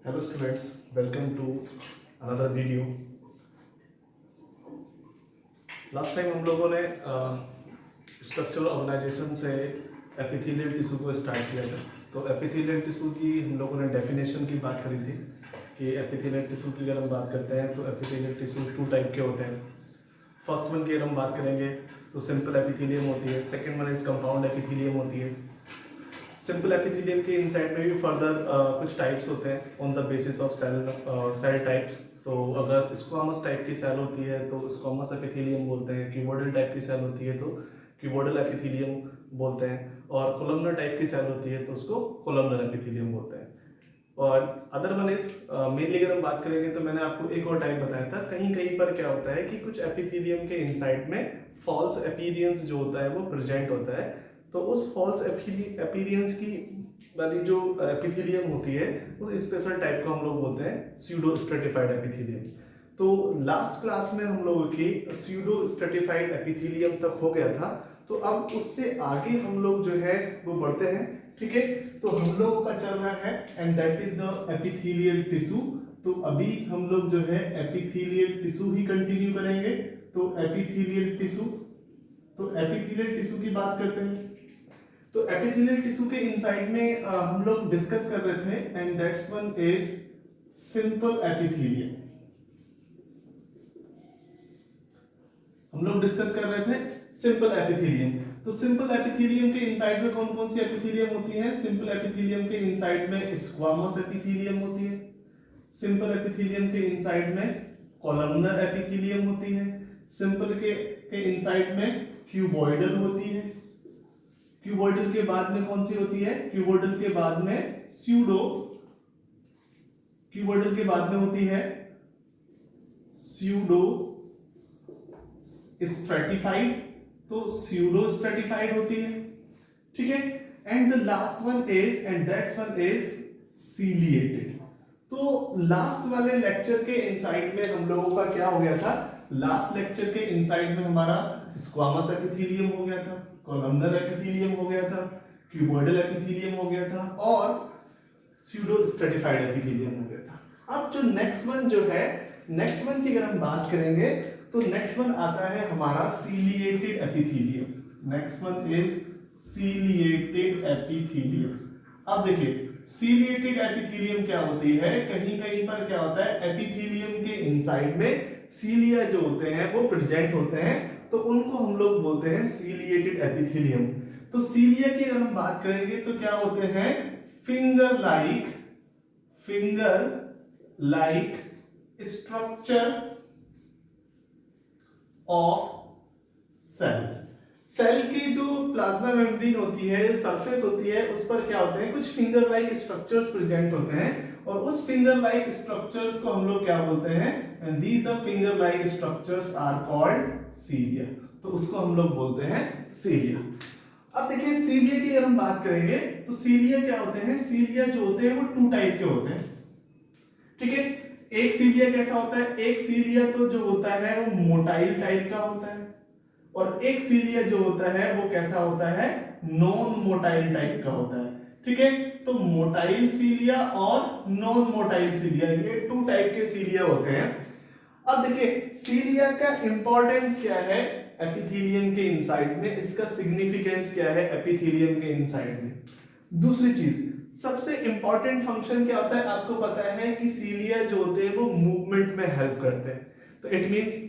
Hello students, welcome to another video. Last time हम लोगों ने स्ट्रक्चरल ऑर्गेनाइजेशन से एपिथेलियल टिश्यू को स्टार्ट किया था। तो एपिथेलियल टिश्यू की हम लोगों ने डेफिनेशन की बात करी थी कि एपिथेलियल टिश्यू की अगर हम बात करते हैं तो एपिथेलियल टिश्यू 2 टाइप के होते हैं। फर्स्ट वन की अगर हम बात करेंगे तो सिंपल एपिथेलियम होती है, second one is compound epithelium होती है। सिंपल एपिथेलियम के इनसाइड में भी फर्दर कुछ टाइप्स होते हैं on the basis of cell types. तो अगर स्क्वामस टाइप की सेल होती है तो स्क्वामस एपिथेलियम बोलते हैं, क्यूबोइडल टाइप की सेल होती है तो क्यूबोइडल एपिथेलियम बोलते हैं, और कोलमनर टाइप की सेल होती है तो उसको कोलमनर एपिथेलियम बोलते हैं। और अदर वन इज मेनली अगर हम बात करेंगे तो मैंने आपको एक और टाइप बताया था, कहीं कहीं पर क्या होता है कि कुछ एपिथेलियम के इनसाइड में फॉल्स अपीयरेंस जो होता है वो प्रेजेंट होता है। तो उस फॉल्स अपीयरेंस की वाली जो एपिथेलियम होती है उस स्पेशल टाइप को हम लोग बोलते हैं स्यूडो स्ट्रेटिफाइड एपिथेलियम। तो लास्ट क्लास में हम लोगों की स्यूडो स्ट्रेटिफाइड एपिथेलियम तक हो गया था। तो अब उससे आगे हम लोग जो है वो बढ़ते हैं, ठीक है। तो हम लोगों का चल रहा है and that is the epithelial tissue. तो अभी हम लोग जो है एपिथेलियल टिश्यू ही कंटिन्यू करेंगे। तो एपिथेलियल टिश्यू, तो एपिथेलियल टिश्यू की बात करते हैं। तो एपिथेलियल टिश्यू के इनसाइड में हम लोग डिस्कस कर रहे थे and that's one is simple epithelium. हम लोग डिस्कस कर रहे थे सिंपल एपिथेलियम। तो सिंपल एपिथेलियम के इनसाइड में कौन कौन सी एपिथेलियम होती है? सिंपल एपिथेलियम के इनसाइड में स्क्वामस एपिथेलियम होती है, सिंपल एपिथेलियम के इनसाइड में कॉलमनर एपिथेलियम होती है, सिंपल के इनसाइड में क्यूबॉइडल होती है, क्यूबॉइडल के बाद में कौन सी होती है? क्यूबॉइडल के बाद में स्यूडो, क्यूबॉइडल के बाद में होती है स्यूडो स्ट्रेटिफाइड, तो स्यूडो स्ट्रेटिफाइड होती है, ठीक है। And the last one is and that's one is ciliated. तो लास्ट वाले लेक्चर के इनसाइड में हम लोगों का क्या हो गया था? लास्ट लेक्चर के इनसाइड में हमारा स्क्वामस एपिथेलियम हो गया था, कॉलमनर एपिथेलियम हो गया था, क्यूबॉइडल एपिथेलियम हो गया था और स्यूडो स्ट्रेटिफाइड एपिथेलियम हो गया था। अब जो नेक्स्ट वन जो है, नेक्स्ट वन की अगर हम बात करेंगे तो नेक्स्ट वन आता है हमारा ciliated epithelium. Next one is ciliated epithelium. अब देखिए सीलिएटेड एपिथेलियम क्या होती है? कहीं कहीं पर क्या होता है, एपिथेलियम के इनसाइड में सीलिया जो होते हैं वो प्रेजेंट होते हैं, तो उनको हम लोग बोलते हैं सीलिएटेड एपिथेलियम। तो सीलिया की अगर हम बात करेंगे तो क्या होते हैं? Finger like structure of cell. Cell की जो प्लाज्मा मेम्ब्रेन होती है, सरफेस होती है, उस पर क्या होते हैं? कुछ फिंगर लाइक स्ट्रक्चर्स प्रेजेंट होते हैं और उस फिंगर लाइक स्ट्रक्चर्स को हम लोग क्या बोलते हैं? And these the finger like structures are called cilia. तो उसको हम लोग बोलते हैं सीलिया। अब देखिए सीलिया की अगर हम बात करेंगे तो सीलिया क्या होते हैं? सीलिया जो होते हैं वो 2 टाइप के होते हैं, ठीक है। एक सीलिया कैसा होता है? एक सीलिया तो जो होता है वो मोटाइल टाइप का होता है और एक सीलिया जो होता है वो कैसा होता है? नॉन मोटाइल टाइप का होता है, ठीक है। तो मोटाइल सीलिया और नॉन मोटाइल सीलिया, ये 2 टाइप के सीलिया होते हैं। अब देखिए सीलिया का इंपॉर्टेंस क्या है एपिथेलियम के इनसाइड में, इसका सिग्निफिकेंस क्या है एपिथेलियम के इनसाइड में। दूसरी चीज, सबसे इंपॉर्टेंट फंक्शन क्या होता है? आपको पता है कि सीलिया जो होते हैं वो मूवमेंट में हेल्प करते हैं। तो इट मींस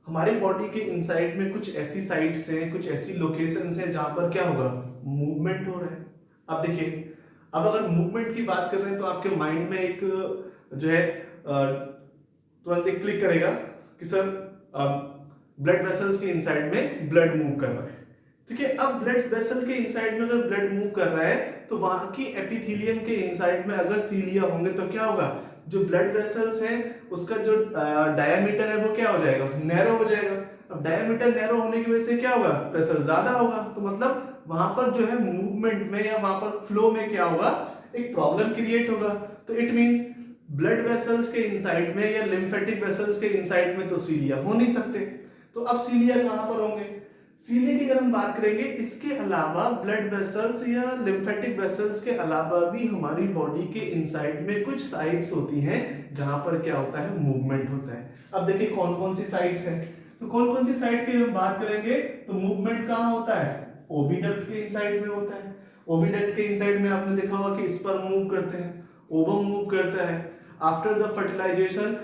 हमारी बॉडी के इनसाइड में कुछ ऐसी साइट्स हैं, कुछ ऐसी लोकेशंस हैं जहां पर क्या होगा? मूवमेंट हो रहा है। अब देखिए, अब अगर मूवमेंट की बात कर रहे हैं तो आपके माइंड में एक जो है तुरंत एक क्लिक करेगा कि सर ब्लड वेसल्स के इनसाइड में ब्लड मूव कर रहा है, ठीक है। अब ब्लड वेसल के इनसाइड में अगर ब्लड मूव कर रहा है तो वहां की एपिथेलियम के इनसाइड में अगर सीलिया होंगे तो क्या होगा? जो ब्लड वेसल्स हैं उसका जो डायमीटर है वो क्या हो जाएगा? नैरो हो जाएगा। अब डायमीटर नैरो होने की वजह से क्या होगा? प्रेशर ज्यादा होगा। तो मतलब वहां पर जो है मूवमेंट में या वहां पर फ्लो में क्या होगा? एक प्रॉब्लम क्रिएट होगा। तो इट मींस ब्लड वेसल्स के इनसाइड में या लिम्फेटिक वेसल्स के इनसाइड में तो सीलिया हो नहीं सकते। तो अब सीलिया कहां पर होंगे? सीलिया की अगर हम बात करेंगे, इसके अलावा ब्लड वेसल्स या लिम्फेटिक वेसल्स के अलावा भी हमारी बॉडी के इनसाइड में कुछ साइट्स होती हैं जहां पर क्या होता है, मूवमेंट होता है। अब देखिए कौन कौन सी साइट्स हैं। तो कौन कौन सी साइट की हम बात करेंगे तो मूवमेंट कहाँ होता है, ओविडक्ट के इनसाइड में होता है। ओविडक्ट के इनसाइड में आपने देखा होगा कि स्पर्म मूव करते हैं, ओवम मूव करता है। आफ्टर द फर्टिलाइजेशन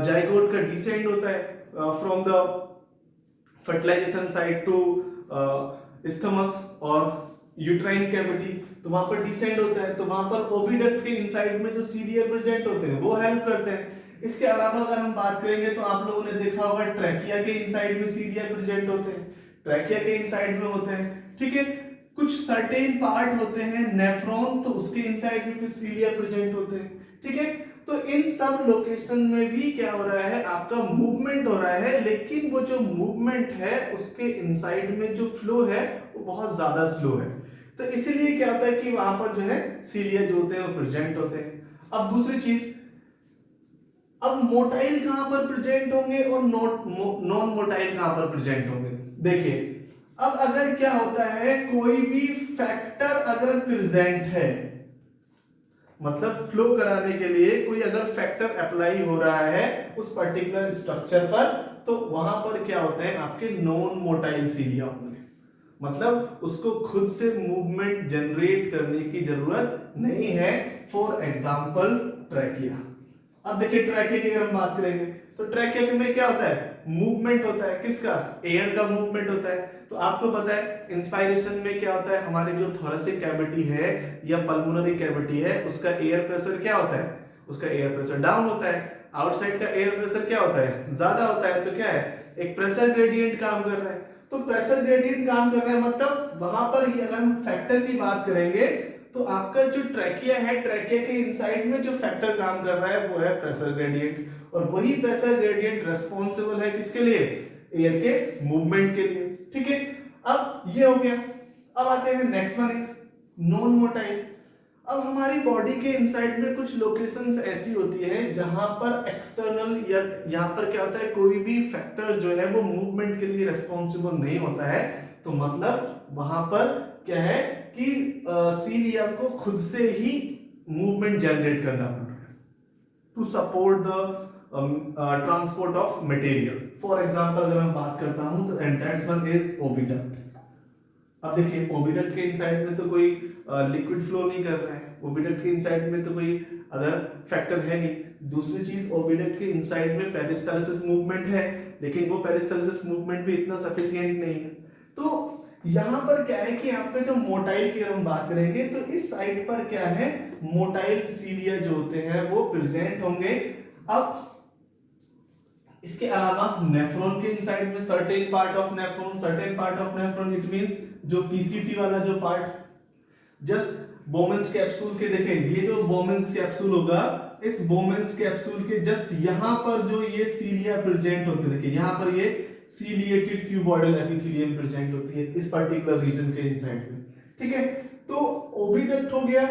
जाइगोट का डिसेंड होता है from the fertilization site to isthmus और यूट्राइन कैविटी, तो वहां पर डिसेंड होता है। तो वहां पर ओविडक्ट के इनसाइड में जो सीलिया प्रेजेंट होते हैं वो हेल्प करते हैं। इसके अलावा अगर हम बात करेंगे तो आप लोगों ने देखा होगा ट्रैकिया के इनसाइड में सीलिया प्रेजेंट होते हैं, ट्रैकिया के इनसाइड में होते हैं, ठीक है। कुछ सर्टेन पार्ट होते हैं नेफ्रॉन, तो उसके इनसाइड में भी सीलिया प्रेजेंट होते हैं, ठीक है। तो इन सब लोकेशन में भी क्या हो रहा है, आपका मूवमेंट हो रहा है, लेकिन वो जो मूवमेंट है उसके इनसाइड में जो फ्लो है वो बहुत ज्यादा स्लो है। तो इसीलिए क्या होता है कि वहां पर जो है सीलिया जो होते हैं वो प्रेजेंट होते हैं। अब दूसरी चीज, अब मोटाइल कहां पर प्रेजेंट होंगे और नॉन मोटाइल कहां पर प्रेजेंट होंगे। देखिए अब अगर क्या होता है, कोई भी फैक्टर अगर प्रेजेंट है, मतलब फ्लो कराने के लिए कोई अगर फैक्टर अप्लाई हो रहा है उस पर्टिकुलर स्ट्रक्चर पर, तो वहां पर क्या होते हैं, आपके नॉन मोटाइल सीलिया होंगे। मतलब उसको खुद से मूवमेंट जनरेट करने की जरूरत नहीं है। For example trachea. अब देखिए ट्रैकिया की अगर हम बात करेंगे तो ट्रैकिया में क्या होता है, मूवमेंट होता है, किसका, एयर का मूवमेंट होता है। तो आपको पता है इंस्पायरेशन में क्या होता है, हमारे जो थोरेसिक कैविटी है या पल्मोनरी कैविटी है उसका एयर प्रेशर क्या होता है, उसका एयर प्रेशर डाउन होता है। आउटसाइड का एयर प्रेशर क्या होता है, ज्यादा होता है। तो क्या है, एक प्रेशर ग्रेडियंट काम कर रहा है। तो प्रेशर ग्रेडियंट काम कर रहा है, मतलब वहां पर अगर हम फैक्टर की बात करेंगे तो आपका जो ट्रैकिया है, ट्रैकिया के इनसाइड में जो फैक्टर काम कर रहा है वो है प्रेशर ग्रेडियंट, और वही प्रेशर ग्रेडियंट रिस्पॉन्सिबल है किसके लिए, एयर के मूवमेंट के लिए, ठीक है। अब ये हो गया। अब आते हैं next one is non motile. अब हमारी बॉडी के इनसाइड में कुछ लोकेशंस ऐसी होती है जहां पर एक्सटर्नल या यहां पर क्या होता है, कोई भी फैक्टर जो है वो मूवमेंट के लिए रिस्पॉन्सिबल नहीं होता है। तो मतलब वहां पर क्या है कि सीलिया को खुद से ही मूवमेंट जनरेट करना पड़ रहा है to support the transport of material. For example अगर मैं बात करता हूं तो and that's one is oviduct. अब देखिए ओविडक्ट के इनसाइड में तो कोई लिक्विड फ्लो नहीं कर रहा है, ओविडक्ट के इनसाइड में तो कोई अदर फैक्टर है नहीं। दूसरी चीज, ओविडक्ट के इनसाइड में पेरिस्टालसिस मूवमेंट है, लेकिन वो पेरिस्टालसिस मूवमेंट भी इतना सफिशिएंट नहीं है। तो यहां पर क्या है कि आपके जो मोटाइल की अगर हम बात करेंगे तो इस साइड पर क्या है, मोटाइल सीलिया जो होते हैं वो प्रेजेंट होंगे। अब इसके अलावा नेफ्रॉन के इनसाइड में certain part of nephron, certain part of nephron it means जो पीसीटी वाला जो पार्ट, जस्ट बोमेंस कैप्सूल के देखें, ये जो बोमेंस कैप्सूल होगा, इस बोमेंस कैप्सूल के जस्ट यहां पर जो ये सीलिया प्रेजेंट होते हैं, देखिए यहां पर ये सीलिएटेड क्यूबॉइडल एपिथेलियम प्रेजेंट होती है इस पर्टिकुलर रीजन के इनसाइड में, ठीक है। तो ओविडक्ट हो गया,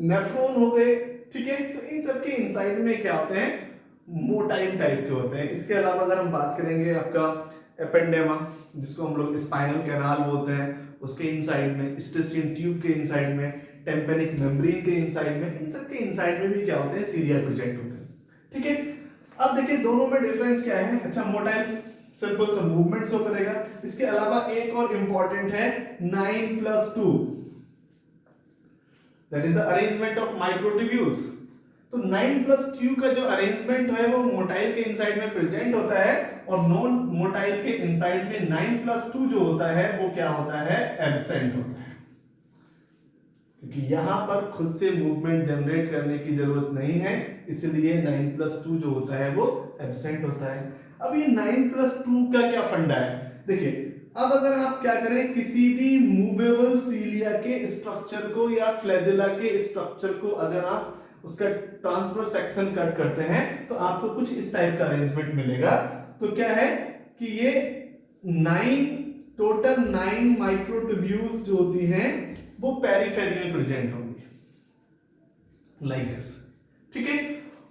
नेफ्रॉन हो गए, ठीक है। तो इन सब के इनसाइड में क्या होते हैं, मोटाइल टाइप के होते हैं। इसके अलावा अगर हम बात करेंगे आपका एपेंडेमा, जिसको हम लोग स्पाइनल कैनाल बोलते हैं, उसके इनसाइड में, स्टेसियन ट्यूब के इनसाइड में, टेम्पेनिक मेम्ब्रेन के इनसाइड में, इन सब के इनसाइड में भी क्या होते हैं, सीलिया प्रेजेंट होते हैं, ठीक है। अब देखिए दोनों में डिफरेंस क्या है। अच्छा, मोटाइल सिंपल सा मूवमेंट शो करेगा। इसके अलावा एक और इंपॉर्टेंट है 9+2, that is the arrangement of microtubules. तो 9+2 का जो अरेंजमेंट है वो मोटाइल के इनसाइड में प्रेजेंट होता है, और नॉन मोटाइल के इनसाइड में 9+2 जो होता है वो क्या होता है, एब्सेंट होता है, क्योंकि यहां पर खुद से मूवमेंट जनरेट करने की जरूरत नहीं है, इसलिए 9+2 जो होता है वो एब्सेंट होता है। अब ये 9+2 का क्या फंडा है, देखिए अब अगर आप क्या करें, किसी भी मूवेबल सीलिया के स्ट्रक्चर को या फ्लैजेला के स्ट्रक्चर को अगर आप उसका ट्रांसफर सेक्शन कट करते हैं तो आपको कुछ इस टाइप का अरेंजमेंट मिलेगा। तो क्या है कि ये 9 माइक्रोट्यूब्यूल्स जो होती हैं वो पेरिफेरी में प्रेजेंट होंगी लाइक दिस, ठीक है।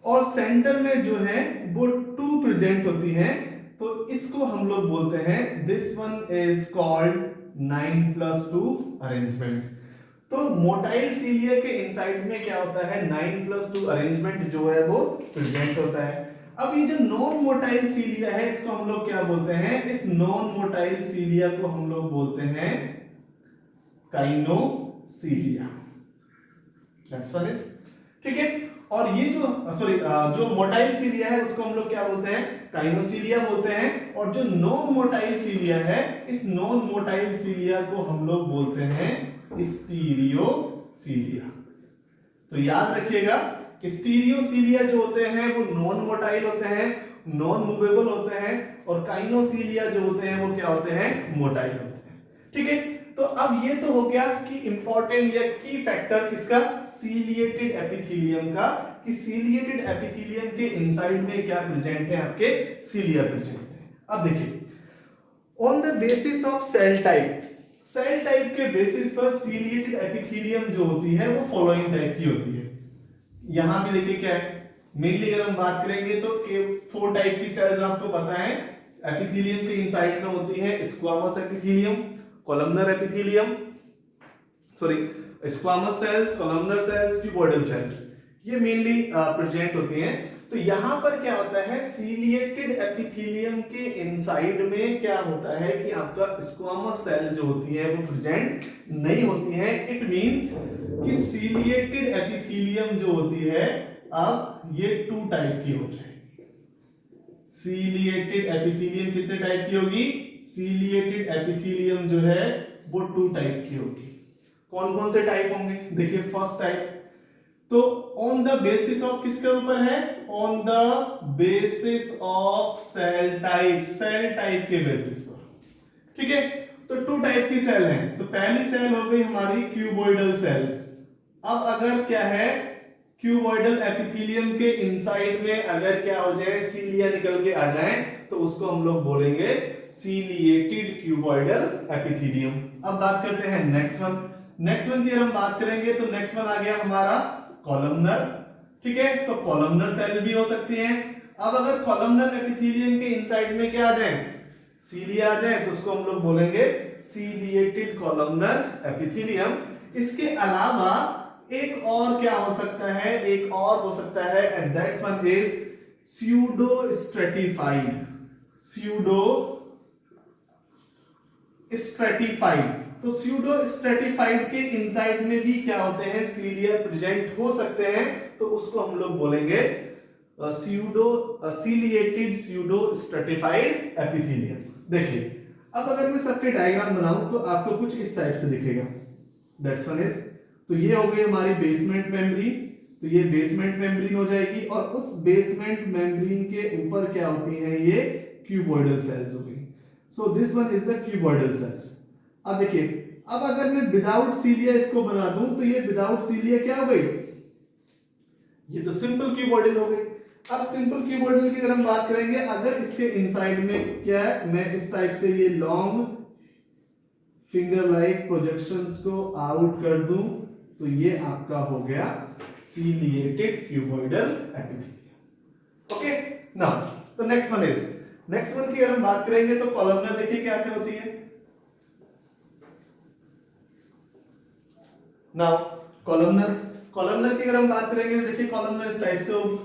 और सेंटर में जो है वो 2 प्रेजेंट होती हैं। तो इसको हम लोग बोलते हैं, this one is called 9+2 arrangement. तो मोटाइल सीलिया के इनसाइड में क्या होता है, 9+2 अरेंजमेंट जो है वो प्रेजेंट होता है। अब ये जो नॉन मोटाइल सीलिया है इसको हम लोग क्या बोलते हैं, इस नॉन मोटाइल सीलिया को हम लोग बोलते हैं काइनोसीलिया। नेक्स्ट वन इज, ठीक है। और ये जो मोटाइल सीलिया है उसको हम लोग क्या बोलते हैं, काइनोसीलिया बोलते हैं। और जो नॉन मोटाइल सीलिया है, इस नॉन मोटाइल सीलिया को हम लोग बोलते हैं स्टीरियोसीलिया। तो याद रखिएगा, स्टीरियोसीलिया जो होते हैं वो नॉन मोटाइल होते हैं, नॉन मूवेबल होते हैं, और काइनोसीलिया जो होते हैं वो क्या होते हैं, मोटाइल होते हैं। ठीक है, तो अब ये तो हो गया कि इंपॉर्टेंट या की फैक्टर किसका, सीलिएटेड एपिथेलियम का, कि सीलिएटेड एपिथेलियम के इनसाइड में क्या प्रेजेंट है, आपके सीलिया प्रेजेंट है। अब देखिए, on the basis of cell type के बेसिस पर सीलिएटेड एपिथेलियम जो होती है वो फॉलोइंग टाइप की होती है। यहां भी देखिए क्या है, मेनली अगर हम बात करेंगे तो 4 टाइप की सेल्स आपको पता है एपिथेलियम के इनसाइड में होती है, squamous epithelium, columnar epithelium, squamous cells, columnar cells, cuboidal cells, ये मेनली प्रेजेंट होती हैं। तो यहां पर क्या होता है, सीलिएटेड एपिथेलियम के इनसाइड में क्या होता है कि आपका स्क्वामस सेल जो होती है वो प्रेजेंट नहीं होती है। इट मींस कि सीलिएटेड एपिथेलियम जो होती है, अब ये 2 टाइप की हो जाएगी। सीलिएटेड एपिथेलियम कितने टाइप की होगी, सीलिएटेड एपिथेलियम जो है वो 2 टाइप की होगी। कौन कौन से टाइप होंगे, देखिए फर्स्ट टाइप, तो ऑन द बेसिस ऑफ किसके ऊपर है, on the basis of cell type के बेसिस पर। ठीक है, तो 2 टाइप की सेल हैं। तो पहली सेल हो गई हमारी क्यूबॉइडल सेल। अब अगर क्या है, क्यूबॉइडल एपिथेलियम के इनसाइड में अगर क्या हो जाए, सीलिया निकल के आ जाए, तो उसको हम लोग बोलेंगे सीलिएटेड क्यूबॉइडल एपिथेलियम। अब बात करते हैं नेक्स्ट वन की अगर हम बात करेंगे तो नेक्स्ट वन आ गया हमारा कॉलमनर। ठीक है, तो कॉलमनर सेल भी हो सकती है। अब अगर कॉलमनर एपिथेलियम के इनसाइड में क्या आ जाए, सीलिया आ जाए, तो उसको हम लोग बोलेंगे सीलिएटेड कॉलमनर एपिथेलियम। इसके अलावा एक और क्या हो सकता है, एक और हो सकता है, and that's one is pseudo stratified. तो स्यूडो स्ट्रेटिफाइड के इनसाइड में भी क्या होते हैं, सीलिया प्रेजेंट हो सकते हैं, तो उसको हम लोग बोलेंगे सीलिएटेड स्यूडो स्ट्रेटिफाइड एपिथेलियम। देखिए, अब अगर मैं सबके डायग्राम बनाऊं तो आपको कुछ इस टाइप से दिखेगा। दैट्स वन इज, तो ये हो गई हमारी बेसमेंट मेम्ब्रेन, तो ये बेसमेंट मेम्ब्रेन हो जाएगी, और उस बेसमेंट मेम्ब्रेन के ऊपर क्या होती है, ये क्यूबॉइडल सेल्स हो गई। So this one is the cuboidal cells. अब देखिए, अब अगर मैं विदाउट सीलिया इसको बना दूं, तो ये विदाउट सीलिया क्या हो गई, ये तो सिंपल क्यूबॉइडल हो गई। अब सिंपल क्यूबॉइडल की अगर हम बात करेंगे, अगर इसके इनसाइड में क्या है, मैं इस टाइप से ये लॉन्ग फिंगर लाइक प्रोजेक्शंस को आउट कर दूं, तो ये आपका हो गया ciliated cuboidal epithelium. Okay, now तो नेक्स्ट वन की अगर हम बात करेंगे तो कॉलमनर देखिए कैसे होती है। नाउ कॉलमनर की अगर हम बात करेंगे तो देखिए कॉलमनर इस टाइप से होगी,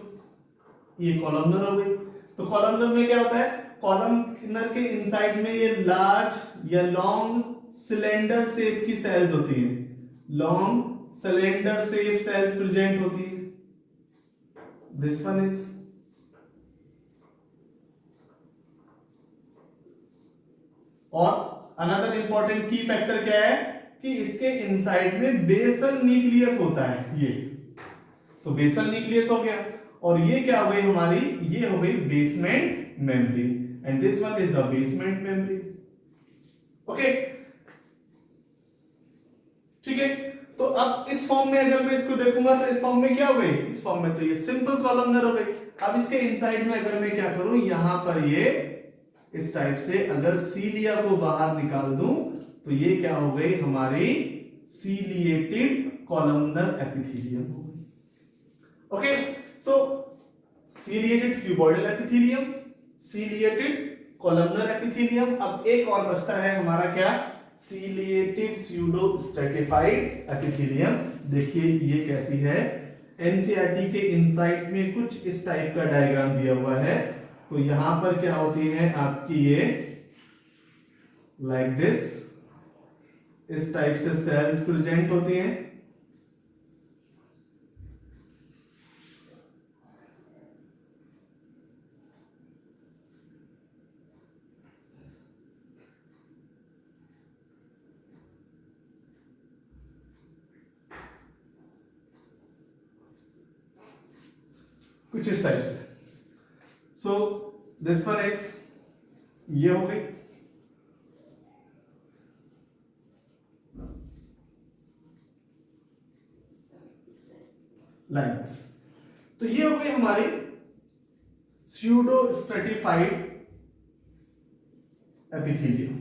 ये कॉलमनर हो गई। तो कॉलमनर में क्या होता है, कॉलमनर के इनसाइड में ये लार्ज या लॉन्ग सिलेंडर शेप की सेल्स होती हैं, long cylinder shape cells present होती है। दिस वन इज, और अनदर इंपॉर्टेंट की फैक्टर क्या है कि इसके इनसाइड में बेसल न्यूक्लियस होता है, ये तो बेसल न्यूक्लियस हो गया, और ये क्या हो गई हमारी, ये हो गई basement membrane, and this one is the basement membrane. Okay, ठीक है, तो अब इस फॉर्म में अगर मैं इसको देखूंगा तो इस फॉर्म में क्या हो गई, इस फॉर्म में तो ये सिंपल कॉलमनर हो गई। अब इसके इनसाइड में अगर मैं क्या करूं, यहां पर ये इस टाइप से अगर सीलिया को बाहर निकाल दूं, तो ये क्या हो गई हमारी सीलिएटेड कॉलमनर एपिथेलियम हो गई। Okay, so ciliated cuboidal epithelium, ciliated columnar epithelium. अब एक और बचता है हमारा क्या, सीलिएटेड स्यूडो स्ट्रेटिफाइड एपिथेलियम। देखिए ये कैसी है, एनसीईआरटी के इनसाइड में कुछ इस टाइप का डायग्राम दिया हुआ है। तो यहां पर क्या होती है आपकी ये लाइक दिस, इस टाइप से सेल्स प्रेजेंट होती हैं। कुछ इस टाइप से। सो दिस वन इज, ये हो गई। Like this. तो ये हो गई हमारी स्यूडो स्ट्रेटिफाइड एपिथेलियम।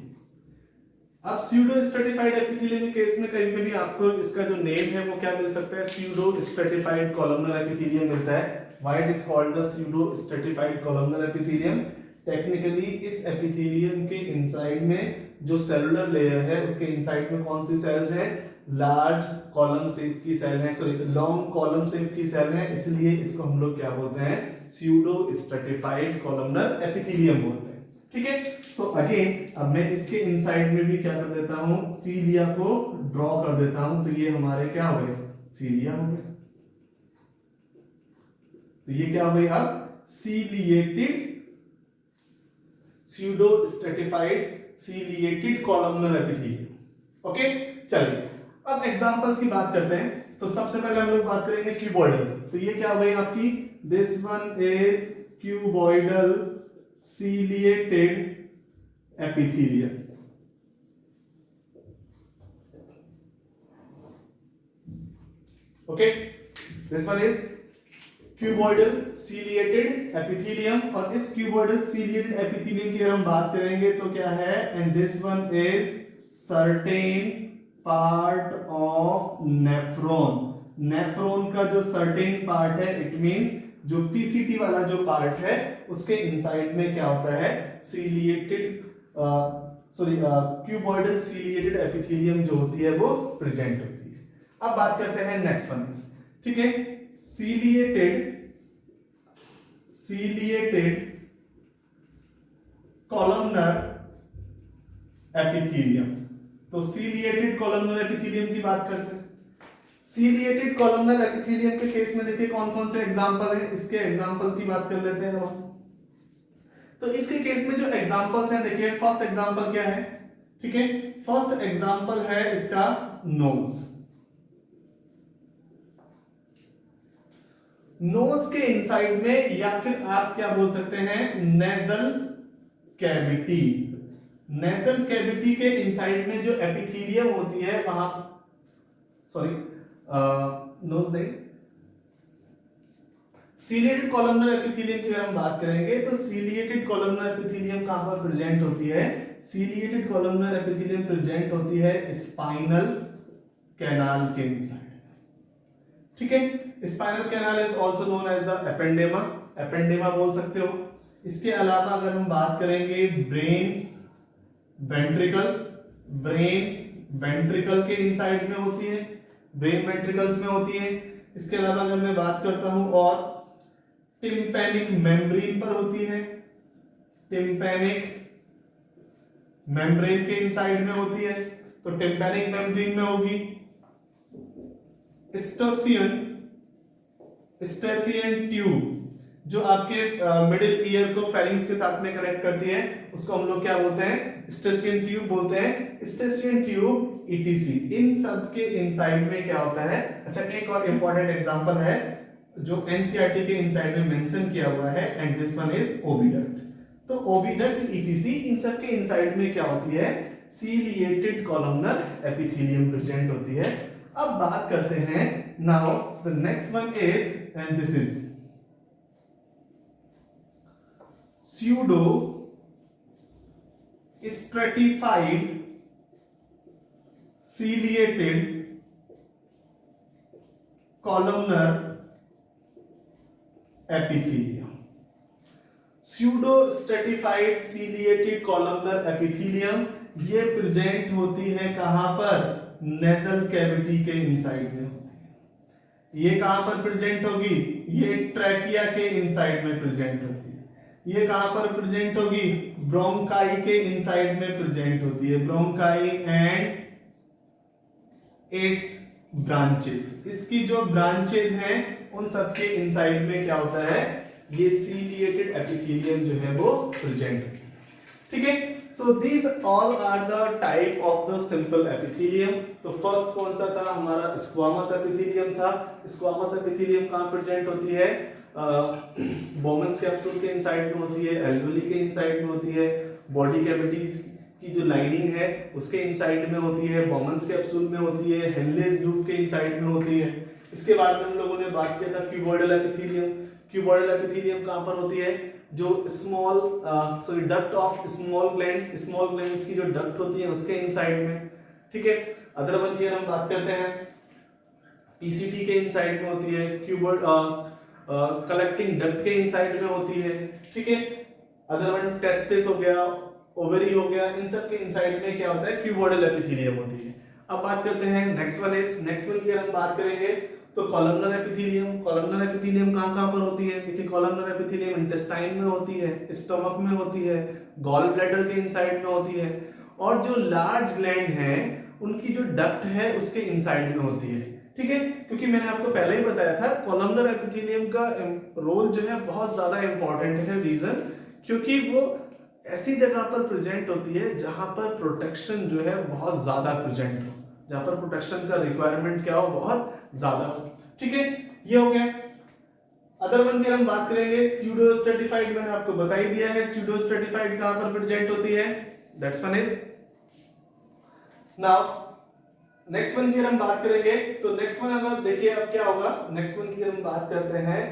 अब स्यूडो स्ट्रेटिफाइड एपिथेलियम के केस में कहीं पे भी आपको इसका जो नेम है वो क्या मिल सकता है, स्यूडो स्ट्रेटिफाइड कॉलमनर एपिथेलियम मिलता है। Why it is called the pseudo stratified columnar epithelium? Technically इस एपिथेलियम के इनसाइड में जो सेलुलर लेयर है उसके इनसाइड में कौन सी सेल्स हैं, लार्ज कॉलम शेप की सेल है, सॉरी लॉन्ग कॉलम शेप की सेल है, इसलिए इसको हम लोग क्या बोलते हैं, स्यूडो स्ट्रेटिफाइड कॉलमनर एपिथेलियम बोलते हैं। ठीक है, तो अगेन अब मैं इसके इनसाइड में भी क्या कर देता हूं, सीलिया को ड्रॉ कर देता हूं। तो ये हमारे क्या हो गए, सीलिया हो गए। तो ये क्या हो गई अब, ciliated pseudo stratified ciliated columnar epithelium. Okay, चलिए अब एग्जांपल्स की बात करते हैं। तो सबसे पहले हम लोग बात करेंगे क्यूबॉइडल। तो ये क्या हो गई आपकी, this one is cuboidal ciliated epithelium. Okay, this one is cuboidal ciliated epithelium. और इस क्यूबॉइडल सीलिएटेड एपिथेलियम की अगर हम बात करेंगे तो क्या है, and this one is certain part of nephron. Nephron का जो सर्टेन पार्ट है, इट मींस जो पीसीटी वाला जो पार्ट है उसके इनसाइड में क्या होता है, सीलिएटेड क्यूबॉइडल सीलिएटेड एपिथेलियम जो होती है वो प्रेजेंट होती है। अब बात करते हैं नेक्स्ट वन। ठीक है, सीलिएटेड कॉलमनर एपिथेलियम। तो सीलिएटेड कॉलमनर एपिथेलियम की बात करते हैं। सीलिएटेड कॉलमनर एपिथेलियम के केस में देखिए कौन कौन से एग्जांपल हैं, इसके एग्जांपल की बात कर लेते हैं हम। तो इसके केस में जो एग्जांपल्स हैं, देखिए फर्स्ट एग्जांपल क्या है, ठीक है, फर्स्ट एग्जांपल है इसका नोज। नोज के इनसाइड में, या फिर आप क्या बोल सकते हैं, नेजल कैविटी। नेजल कैविटी के इनसाइड में जो एपिथेलियम होती है वहां, सॉरी नोज नहीं, सीलिएटेड कॉलमनर एपिथेलियम की अगर हम बात करेंगे तो सीलिएटेड कॉलमनर एपिथेलियम कहां पर प्रेजेंट होती है, सीलिएटेड कॉलमनर एपिथेलियम प्रेजेंट होती है स्पाइनल कैनाल के इनसाइड। ठीक है, spinal canal is also known as the ependyma, ependyma बोल सकते हो। इसके अलावा अगर हम बात करेंगे ब्रेन वेंट्रिकल, ब्रेन वेंट्रिकल के इनसाइड में होती है, ब्रेन वेंट्रिकल्स में होती है। इसके अलावा अगर मैं बात करता हूं और टिम्पैनिक मेम्ब्रेन पर होती है, टिम्पैनिक मेम्ब्रेन के इनसाइड में होती है। तो टिम्पैनिक मेम्ब्रेन में होगी स्टेसियन ट्यूब, जो आपके मिडिल ईयर को फेरिंग्स के साथ में कनेक्ट करती है, उसको हम लोग क्या बोलते हैं, स्टेसियन ट्यूब बोलते हैं, स्टेसियन ट्यूब ईटीसी। इन सब के इनसाइड में क्या होता है। अच्छा, एक और इंपॉर्टेंट एग्जांपल है जो एनसीईआरटी के इनसाइड में मेंशन किया हुआ है, and this one is oviduct. तो ओविडक्ट ईटीसी, इन सब के इनसाइड में क्या होती है, सीलिएटेड कॉलमनर एपिथेलियम प्रेजेंट होती है। अब बात करते हैं, now the next one is, and this is pseudo stratified ciliated columnar epithelium। Pseudo stratified ciliated columnar epithelium, ये प्रेजेंट होती है कहां पर, नेजल कैविटी के इनसाइड में होती है। ये कहां पर प्रेजेंट होगी, ये ट्रैकिया के इनसाइड में प्रेजेंट होती है। ये कहां पर प्रेजेंट होगी, ब्रोंकाई के इनसाइड में प्रेजेंट होती है, ब्रोंकाई एंड इट्स ब्रांचेस। इसकी जो ब्रांचेस हैं उन सबके इनसाइड में क्या होता है, ये सीलिएटेड एपिथेलियम जो है वो प्रेजेंट है। ठीक है, so these all are the type of the simple epithelium. तो फर्स्ट कौन सा था हमारा, स्क्वामस एपिथेलियम था। स्क्वामस एपिथेलियम कहां प्रेजेंट होती है, बोमेन्स कैप्सूल के इनसाइड में होती है, एल्वेओली के इनसाइड में होती है, बॉडी कैविटीज की जो लाइनिंग है उसके इनसाइड में होती है, बोमेन्स कैप्सूल में होती है, हेनलेस लूप के इनसाइड में होती है। इसके बाद में हम लोगों ने बात किया था क्यूबॉइडल एपिथेलियम। क्यूबॉइडल एपिथेलियम कहां पर होती है, जो small duct of small glands की जो डक्ट होती है उसके इनसाइड में। ठीक है, अदर वन की हम बात करते हैं, पीसीटी के इनसाइड में होती है, क्यूबॉइड कलेक्टिंग डक्ट के इनसाइड में होती है। ठीक है, अदर वन टेस्टिस हो गया, ओवरी हो गया, इन सब के इनसाइड में क्या होता है, क्यूबॉइडल एपिथेलियम होती है। अब बात करते हैं नेक्स्ट वन की हम बात करेंगे तो कॉलमनर एपिथेलियम। कॉलमनर एपिथेलियम कहां पर होती है, देखिए कॉलमनर एपिथेलियम इंटेस्टाइन में होती है, स्टमक में होती है, गॉल ब्लैडर के इनसाइड में होती है, और जो लार्ज ग्लैंड है उनकी जो डक्ट है उसके इनसाइड में होती है। ठीक है, क्योंकि मैंने आपको पहले ही बताया था कॉलमनर एपिथेलियम का रोल जो है बहुत ज्यादा इंपॉर्टेंट है। रीजन क्योंकि वो ऐसी जगह पर प्रेजेंट होती है जहां पर प्रोटेक्शन जो है बहुत ज्यादा प्रेजेंट हो, जहां पर प्रोटेक्शन का रिक्वायरमेंट क्या हो, बहुत ज्यादा हो। ठीक है, ये हो गया। अदर वन की हम बात करेंगे स्यूडो स्ट्रेटिफाइड, मैंने आपको बता ही दिया है स्यूडो स्ट्रेटिफाइड कहां पर प्रेजेंट होती है, that's one is. Now next one की हम बात करेंगे तो नेक्स्ट वन अगर देखिए अब क्या होगा, नेक्स्ट वन की हम बात करते हैं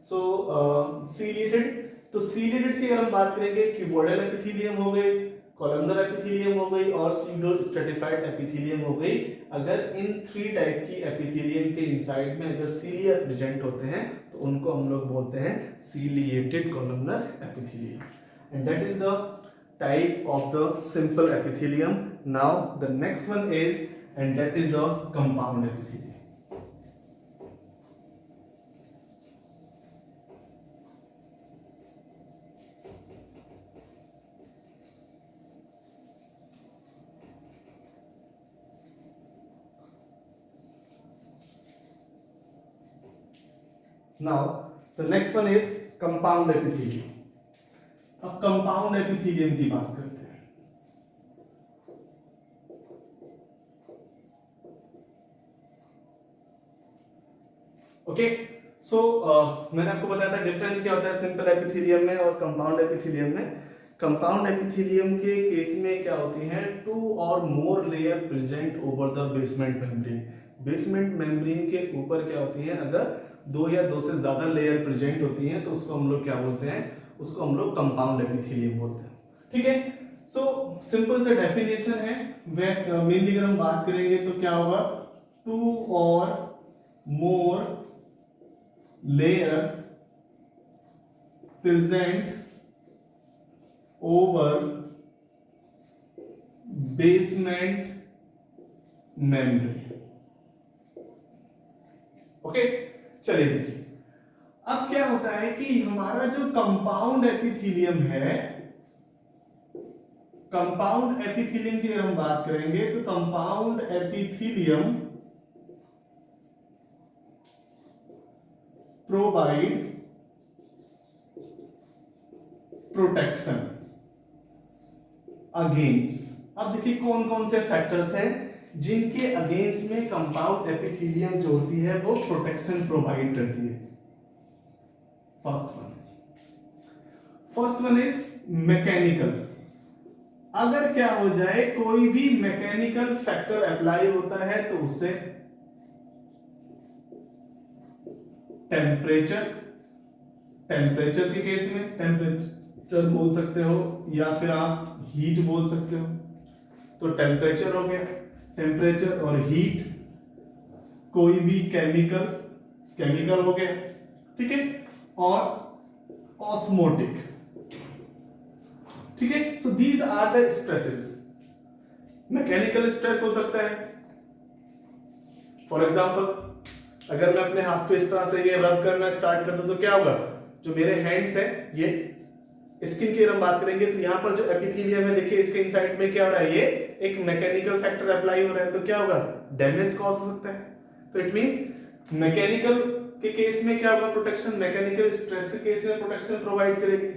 सो सीलिएटेड। तो सीलिएटेड की अगर हम बात करेंगे क्यूबॉइडल एपिथेलियम हो गई, कॉलमनर एपिथेलियम हो गई और स्यूडो स्ट्रेटिफाइड एपिथेलियम हो गई। अगर इन थ्री टाइप की एपिथेलियम के इनसाइड में अगर सीलिया प्रेजेंट होते हैं तो उनको हम लोग बोलते हैं ciliated columnar epithelium and that is the type of the simple epithelium. Now the next one is and that is the compound epithelium. Now the next one is compound epithelium. अब compound epithelium की बात करते हैं। Okay, सो मैंने आपको बताया था difference क्या होता है सिंपल एपिथेलियम में और कंपाउंड एपिथेलियम में। कंपाउंड एपिथेलियम के केस में क्या होती है, टू और more layer present over the basement membrane. Basement membrane के ऊपर क्या होती है, अगर दो या दो से ज्यादा लेयर प्रेजेंट होती हैं तो उसको हम लोग क्या बोलते हैं, उसको हम लोग कंपाउंड एपिथेलियम बोलते हैं। ठीक है, सो सिंपल सा डेफिनेशन है, मेनली अगर हम बात करेंगे तो क्या होगा, टू और मोर layer present over basement membrane। Okay, चलिए देखिए अब क्या होता है कि हमारा जो कंपाउंड एपिथेलियम है, कंपाउंड एपिथेलियम की अगर हम बात करेंगे तो compound epithelium provide protection against. अब देखिए कौन कौन से फैक्टर्स हैं जिनके अगेंस्ट में कंपाउंड एपिथेलियम जो होती है वो प्रोटेक्शन प्रोवाइड करती है। First one is mechanical. अगर क्या हो जाए, कोई भी मैकेनिकल फैक्टर अप्लाई होता है तो उससे टेम्परेचर के केस में टेम्परेचर बोल सकते हो या फिर आप हीट बोल सकते हो। तो टेम्परेचर हो गया, टेम्परेचर और हीट, कोई भी केमिकल हो गया। ठीक है, और ऑस्मोटिक ठीक है, so these are the stresses. Mechanical stress हो सकता है, फॉर एग्जाम्पल अगर मैं अपने हाथ पे इस तरह से ये रब करना स्टार्ट कर दूं तो क्या होगा, जो मेरे हैंड्स है, ये स्किन की हम बात करेंगे तो यहाँ पर जो एपिथेलियम है देखिए इसके इनसाइड में क्या हो रहा है, ये एक मैकेनिकल फैक्टर अप्लाई हो रहा है, तो क्या होगा, डैमेज कॉज हो सकता है। तो इट मींस मैकेनिकल के केस में क्या होगा प्रोटेक्शन, मैकेनिकल स्ट्रेस के केस में प्रोटेक्शन प्रोवाइड करेगी।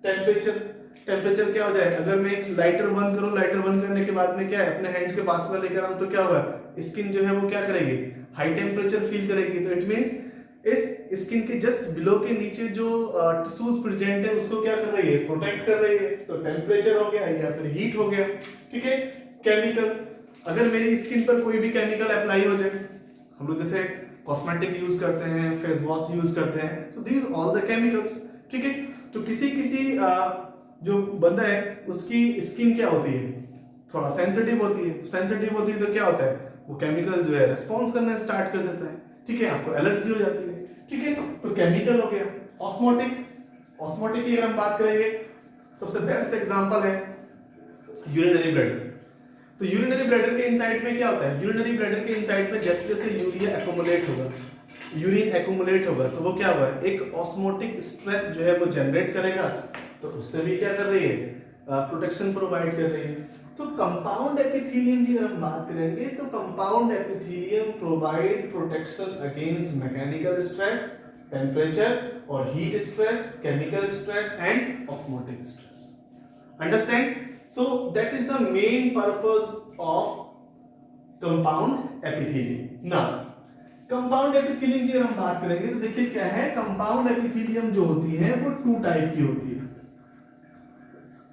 टेम्परेचर क्या हो जाए, अगर मैं एक लाइटर बंद करूं, लाइटर बंद करने के बाद में क्या है अपने हैंड के पास में लेकर आऊं तो क्या होगा, स्किन जो है वो क्या करेगी, हाई टेम्परेचर फील करेगी। तो इट मींस इस स्किन के जस्ट बिलो के नीचे जो टिश्यूज प्रेजेंट है उसको क्या कर रही है, प्रोटेक्ट कर रही है। तो टेम्परेचर हो गया या फिर हीट हो गया, ठीक है। केमिकल, अगर मेरी स्किन पर कोई भी केमिकल अप्लाई हो जाए, हम लोग जैसे कॉस्मेटिक यूज करते हैं, फेस वॉश यूज करते हैं, तो दीज ऑल द केमिकल्स, ठीक है। तो किसी जो बंदा है उसकी स्किन क्या होती है, थोड़ा सेंसिटिव होती है। सेंसिटिव होती है तो क्या होता है, वो केमिकल जो है रिस्पॉन्स करना स्टार्ट कर देता है, ठीक है, आपको एलर्जी हो जाती है, ठीक है। तो केमिकल हो गया। ऑस्मोटिक की अगर हम बात करेंगे, सबसे बेस्ट एग्जांपल है यूरिनरी ब्लैडर। तो यूरिनरी ब्लैडर के इनसाइड में क्या होता है, यूरिनरी ब्लैडर के इनसाइड में जैसे जैसे यूरिया एक्युमुलेट होगा, यूरिन एक्युमुलेट होगा तो वो क्या होगा, एक ऑस्मोटिक स्ट्रेस जो है वो जनरेट करेगा, तो उससे भी क्या कर रही है, प्रोटेक्शन प्रोवाइड कर रही है। तो कंपाउंड एपिथेलियम की अगर हम बात करेंगे तो compound epithelium provide protection against mechanical stress, temperature और heat stress, chemical stress and osmotic stress. Understand? So that is the main purpose of compound epithelium. Now compound epithelium की अगर हम बात करेंगे तो देखिए क्या है, कंपाउंड एपिथेलियम जो होती है वो टू टाइप की होती है।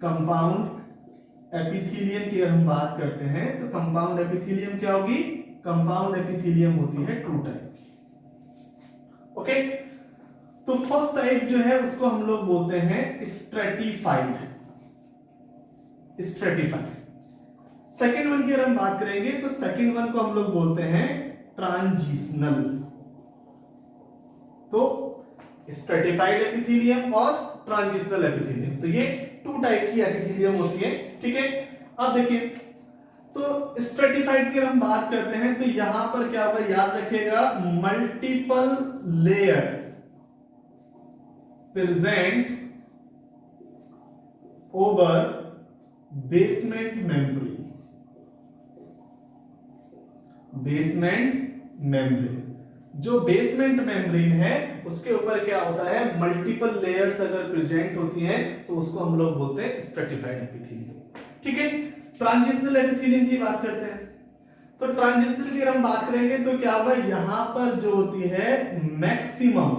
कंपाउंड एपिथेलियम की अगर हम बात करते हैं तो कंपाउंड एपिथेलियम क्या होगी, कंपाउंड एपिथेलियम होती है टू टाइप की। ओके, तो फर्स्ट टाइप जो है उसको हम लोग बोलते हैं स्ट्रेटिफाइड। सेकेंड वन की अगर हम बात करेंगे तो सेकेंड वन को हम लोग बोलते हैं ट्रांजिशनल। तो स्ट्रेटिफाइड एपिथेलियम और ट्रांजिशनल एपिथेलियम, तो ये टू टाइप की एपिथेलियम होती है, ठीक है। अब देखिए, तो स्ट्रेटिफाइड की हम बात करते हैं तो यहां पर क्या होगा, याद रखिएगा, multiple layer present over basement membrane. जो बेसमेंट मेम्ब्रेन है उसके ऊपर क्या होता है, मल्टीपल लेयर्स अगर प्रेजेंट होती हैं तो उसको हम लोग बोलते हैं स्ट्रेटिफाइड एपिथेलियम, ठीक है। ट्रांजिशनल एपिथेलियम की बात करते हैं तो ट्रांजिशनल की हम बात करेंगे तो क्या होगा, यहां पर जो होती है मैक्सिमम,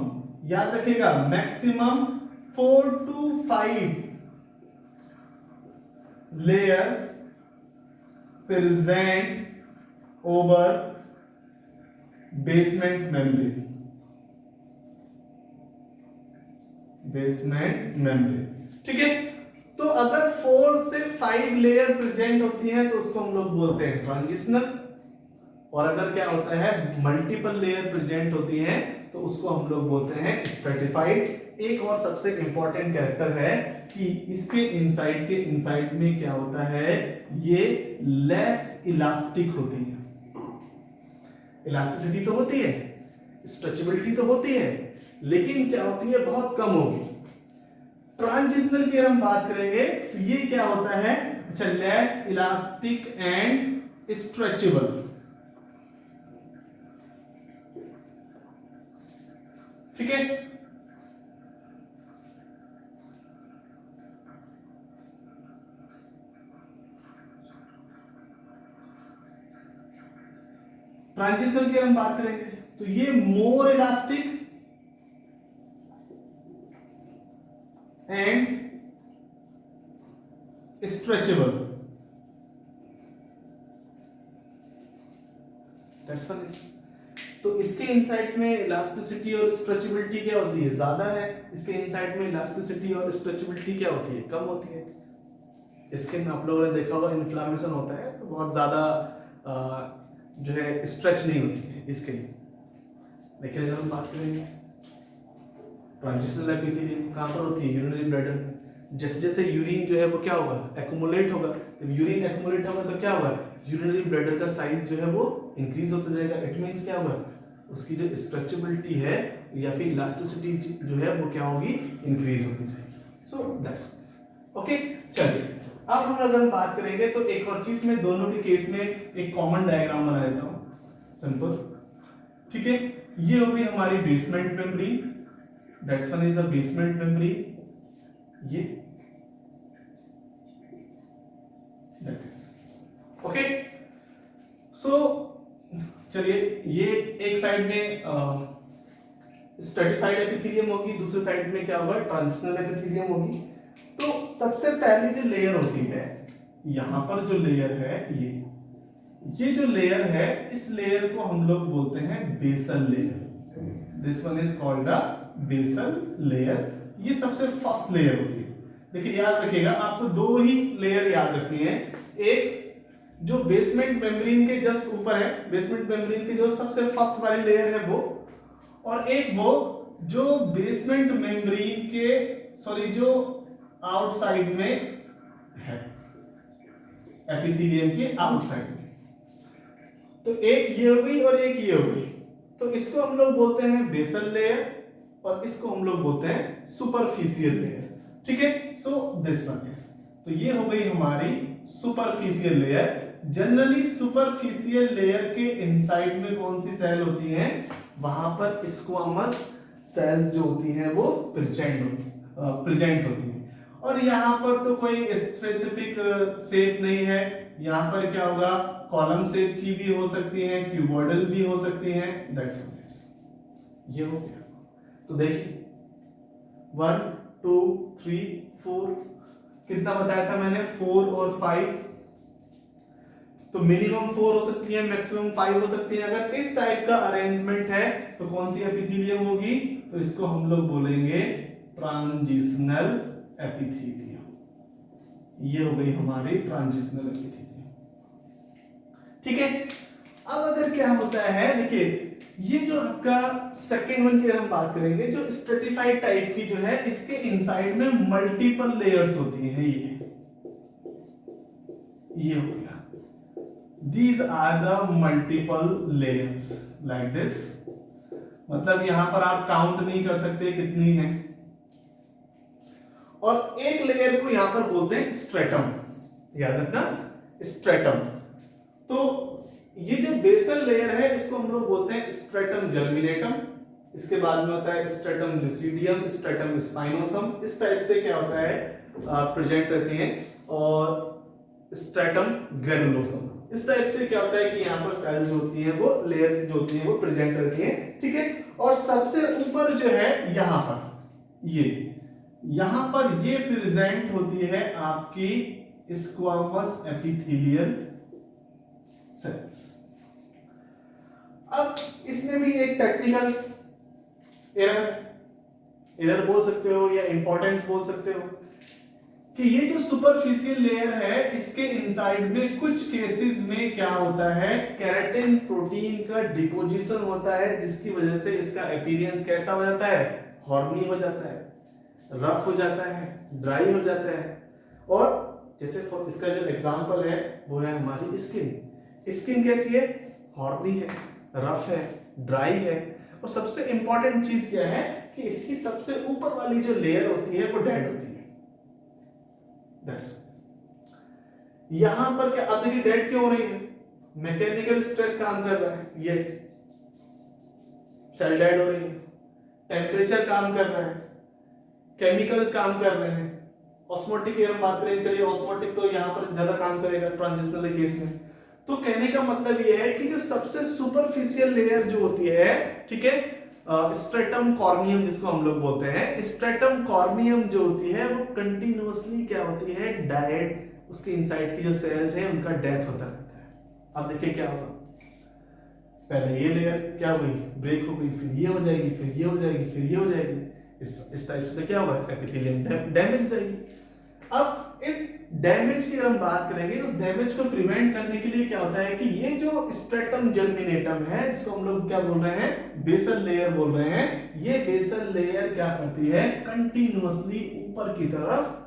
याद रखिएगा, maximum 4 to 5 layer present over basement membrane, ठीक है। तो अगर 4 से 5 लेयर प्रेजेंट होती है तो उसको हम लोग बोलते हैं ट्रांजिशनल, और अगर क्या होता है मल्टीपल लेयर प्रेजेंट होती है तो उसको हम लोग बोलते हैं स्ट्रेटिफाइड। एक और सबसे इंपॉर्टेंट कैरेक्टर है कि इसके इनसाइड में क्या होता है, ये लेस इलास्टिक होती है। इलास्टिसिटी तो होती है, स्ट्रेचेबिलिटी तो होती है, लेकिन क्या होती है, बहुत कम होगी। ट्रांजिशनल की हम बात करेंगे तो ये क्या होता है, अच्छा, लेस इलास्टिक एंड स्ट्रेचेबल, ठीक है। ट्रांजिशनल की हम बात करेंगे तो ये मोर elastic and stretchable, that's one. तो इसके इनसाइड में इलास्टिसिटी और स्ट्रेचेबिलिटी क्या होती है, ज्यादा है। इसके इनसाइड में इलास्टिसिटी और स्ट्रेचेबिलिटी क्या होती है, कम होती है। स्किन आप लोगों ने देखा होगा इन्फ्लामेशन होता है तो बहुत ज्यादा जो है स्ट्रेच नहीं होती है इसके लिए। लेकिन अगर हम बात करेंगे ट्रांजिशनल एपिथेलियम कहां पर होती है, यूरिनरी ब्लैडर में। जैसे जैसे यूरिन जो है वो क्या होगा, एक्यूमुलेट होगा। जब यूरिन एक्यूमुलेट होगा तो क्या होगा, यूरिनरी ब्लैडर का साइज जो है वो इंक्रीज होता जाएगा। इट मींस क्या होगा, उसकी जो स्ट्रेचेबिलिटी है या फिर इलास्टिसिटी जो है वो क्या होगी, इंक्रीज होती जाएगी। So that's okay. चलिए अब हम अगर बात करेंगे तो एक और चीज में दोनों के केस में एक कॉमन डायग्राम बना देता हूं, सिंपल, ठीक है। ये हो गई हमारी basement membrane, that's one is the basement membrane, ये दैट इज ओके। सो चलिए ये एक साइड में स्ट्रेटिफाइड एपिथेलियम होगी, दूसरे साइड में क्या होगा, ट्रांजिशनल एपिथेलियम होगी। तो सबसे पहली जो लेयर होती है, यहां पर जो लेयर है ये जो लेयर है, इस लेयर को हम लोग बोलते हैं basal layer. This one is called the basal layer. ये सबसे फर्स्ट लेयर होती है। देखिए याद रखिएगा, आपको दो ही लेयर याद रखनी है। एक जो बेसमेंट मेम्ब्रेन के जस्ट ऊपर है, बेसमेंट मेम्ब्रेन की जो सबसे फर्स्ट वाली लेयर है वो, और एक वो जो बेसमेंट मेम्ब्रेन के जो आउटसाइड में है, एपिथेलियम के आउटसाइड में। तो एक ये हो गई और एक ये हो गई। तो इसको हम लोग बोलते हैं बेसल लेयर और इसको हम लोग बोलते हैं सुपरफिशियल लेयर, ठीक है। सो दिस वन इज, तो ये हो गई हमारी superficial layer. Generally superficial layer के इनसाइड में कौन सी सेल होती हैं, वहां पर स्क्वामस सेल्स जो होती हैं वो प्रेजेंट होती हैं। और यहाँ पर तो कोई स्पेसिफिक शेप नहीं है। यहाँ पर क्या होगा, कॉलम शेप की भी हो सकती है, क्यूबॉइडल भी हो सकती है, दैट्स इट। ये हो गया। तो देखिए 1 2 3 4, कितना बताया था मैंने, 4 और 5। तो मिनिमम 4 हो सकती है, मैक्सिमम 5 हो सकती है। अगर इस टाइप का अरेंजमेंट है तो कौन सी एपिथेलियम होगी, तो इसको हम लोग बोलेंगे ट्रांजिशनल एपिथेलियम। ये हो गई हमारी ट्रांजिशनल एपिथेलियम, ठीक है। अब अगर क्या होता है, देखिए ये जो आपका सेकेंड वन की अगर हम बात करेंगे, जो स्ट्रेटिफाइड टाइप की जो है, इसके इनसाइड में मल्टीपल लेयर्स होती हैं। ये हो गया, these are the multiple layers like this। मतलब यहां पर आप काउंट नहीं कर सकते कितनी है। और एक लेयर को यहां पर बोलते हैं स्ट्रेटम, याद रखना, स्ट्रेटम। तो ये जो बेसल लेयर है इसको हम लोग बोलते हैं स्ट्रेटम जर्मिनेटम। इसके बाद में होता है स्ट्रेटम लुसिडियम, स्ट्रेटम स्पाइनोसम। इस टाइप से क्या होता है, प्रेजेंट रहती हैं। और स्ट्रेटम ग्रेनुलोसम, इस टाइप से क्या होता है कि यहाँ पर सेल जो होती है वो, लेयर जो होती है वो प्रेजेंट रहती है, ठीक है। और सबसे ऊपर जो है यहाँ पर यहाँ पर ये प्रेजेंट होती है आपकी स्क्वामस एपिथेलियल सेल्स। अब इसमें भी एक टेक्निकल एरर बोल सकते हो या इंपॉर्टेंस बोल सकते हो कि ये जो सुपरफिशियल लेयर है, इसके इनसाइड में कुछ केसेस में क्या होता है, केराटिन प्रोटीन का डिपोजिशन होता है, जिसकी वजह से इसका अपीयरेंस कैसा हो जाता है, हॉर्नी हो जाता है, रफ हो जाता है, ड्राई हो जाता है। और जैसे इसका जो एग्जांपल है वो है हमारी स्किन। स्किन कैसी है, हॉर्नी है, रफ है, ड्राई है। और सबसे इंपॉर्टेंट चीज क्या है कि इसकी सबसे ऊपर वाली जो लेयर होती है वो डेड होती है। यहां पर क्या, अब देखिए डेड क्यों हो रही है, मैकेनिकल स्ट्रेस काम कर रहा है, ये सेल डेड हो रही है, टेम्परेचर काम कर रहा है, केमिकल्स काम कर रहे हैं। ऑस्मोटिक की हम बात करें, चलिए ऑस्मोटिक तो यहां पर ज्यादा काम करेगा ट्रांजिशनल केस में। तो कहने का मतलब ये है कि जो सबसे सुपरफिशियल लेयर जो होती है, ठीक है, स्ट्रेटम कॉर्नियम जिसको हम लोग बोलते हैं, स्ट्रेटम कॉर्नियम जो होती है वो कंटिन्यूअसली क्या होती है, डायरेक्ट उसके इनसाइड की जो सेल्स हैं उनका डेथ होता रहता है। अब देखिए क्या होगा, पहले ये लेयर क्या हुई, ब्रेक हो गई, फिर ये हो जाएगी, फिर ये हो जाएगी, फिर ये हो जाएगी। इस टाइप से क्या होगा, एपिथेलियम डैमेज हो जाएगी। अब इस डैमेज की अगर हम बात करेंगे, उस डैमेज को प्रिवेंट करने के लिए क्या होता है कि ये जो स्ट्रेटम जर्मिनेटम है, जिसको हम लोग क्या बोल रहे हैं, बेसल लेयर बोल रहे हैं, ये बेसल लेयर क्या करती है, कंटिन्यूअसली ऊपर की तरफ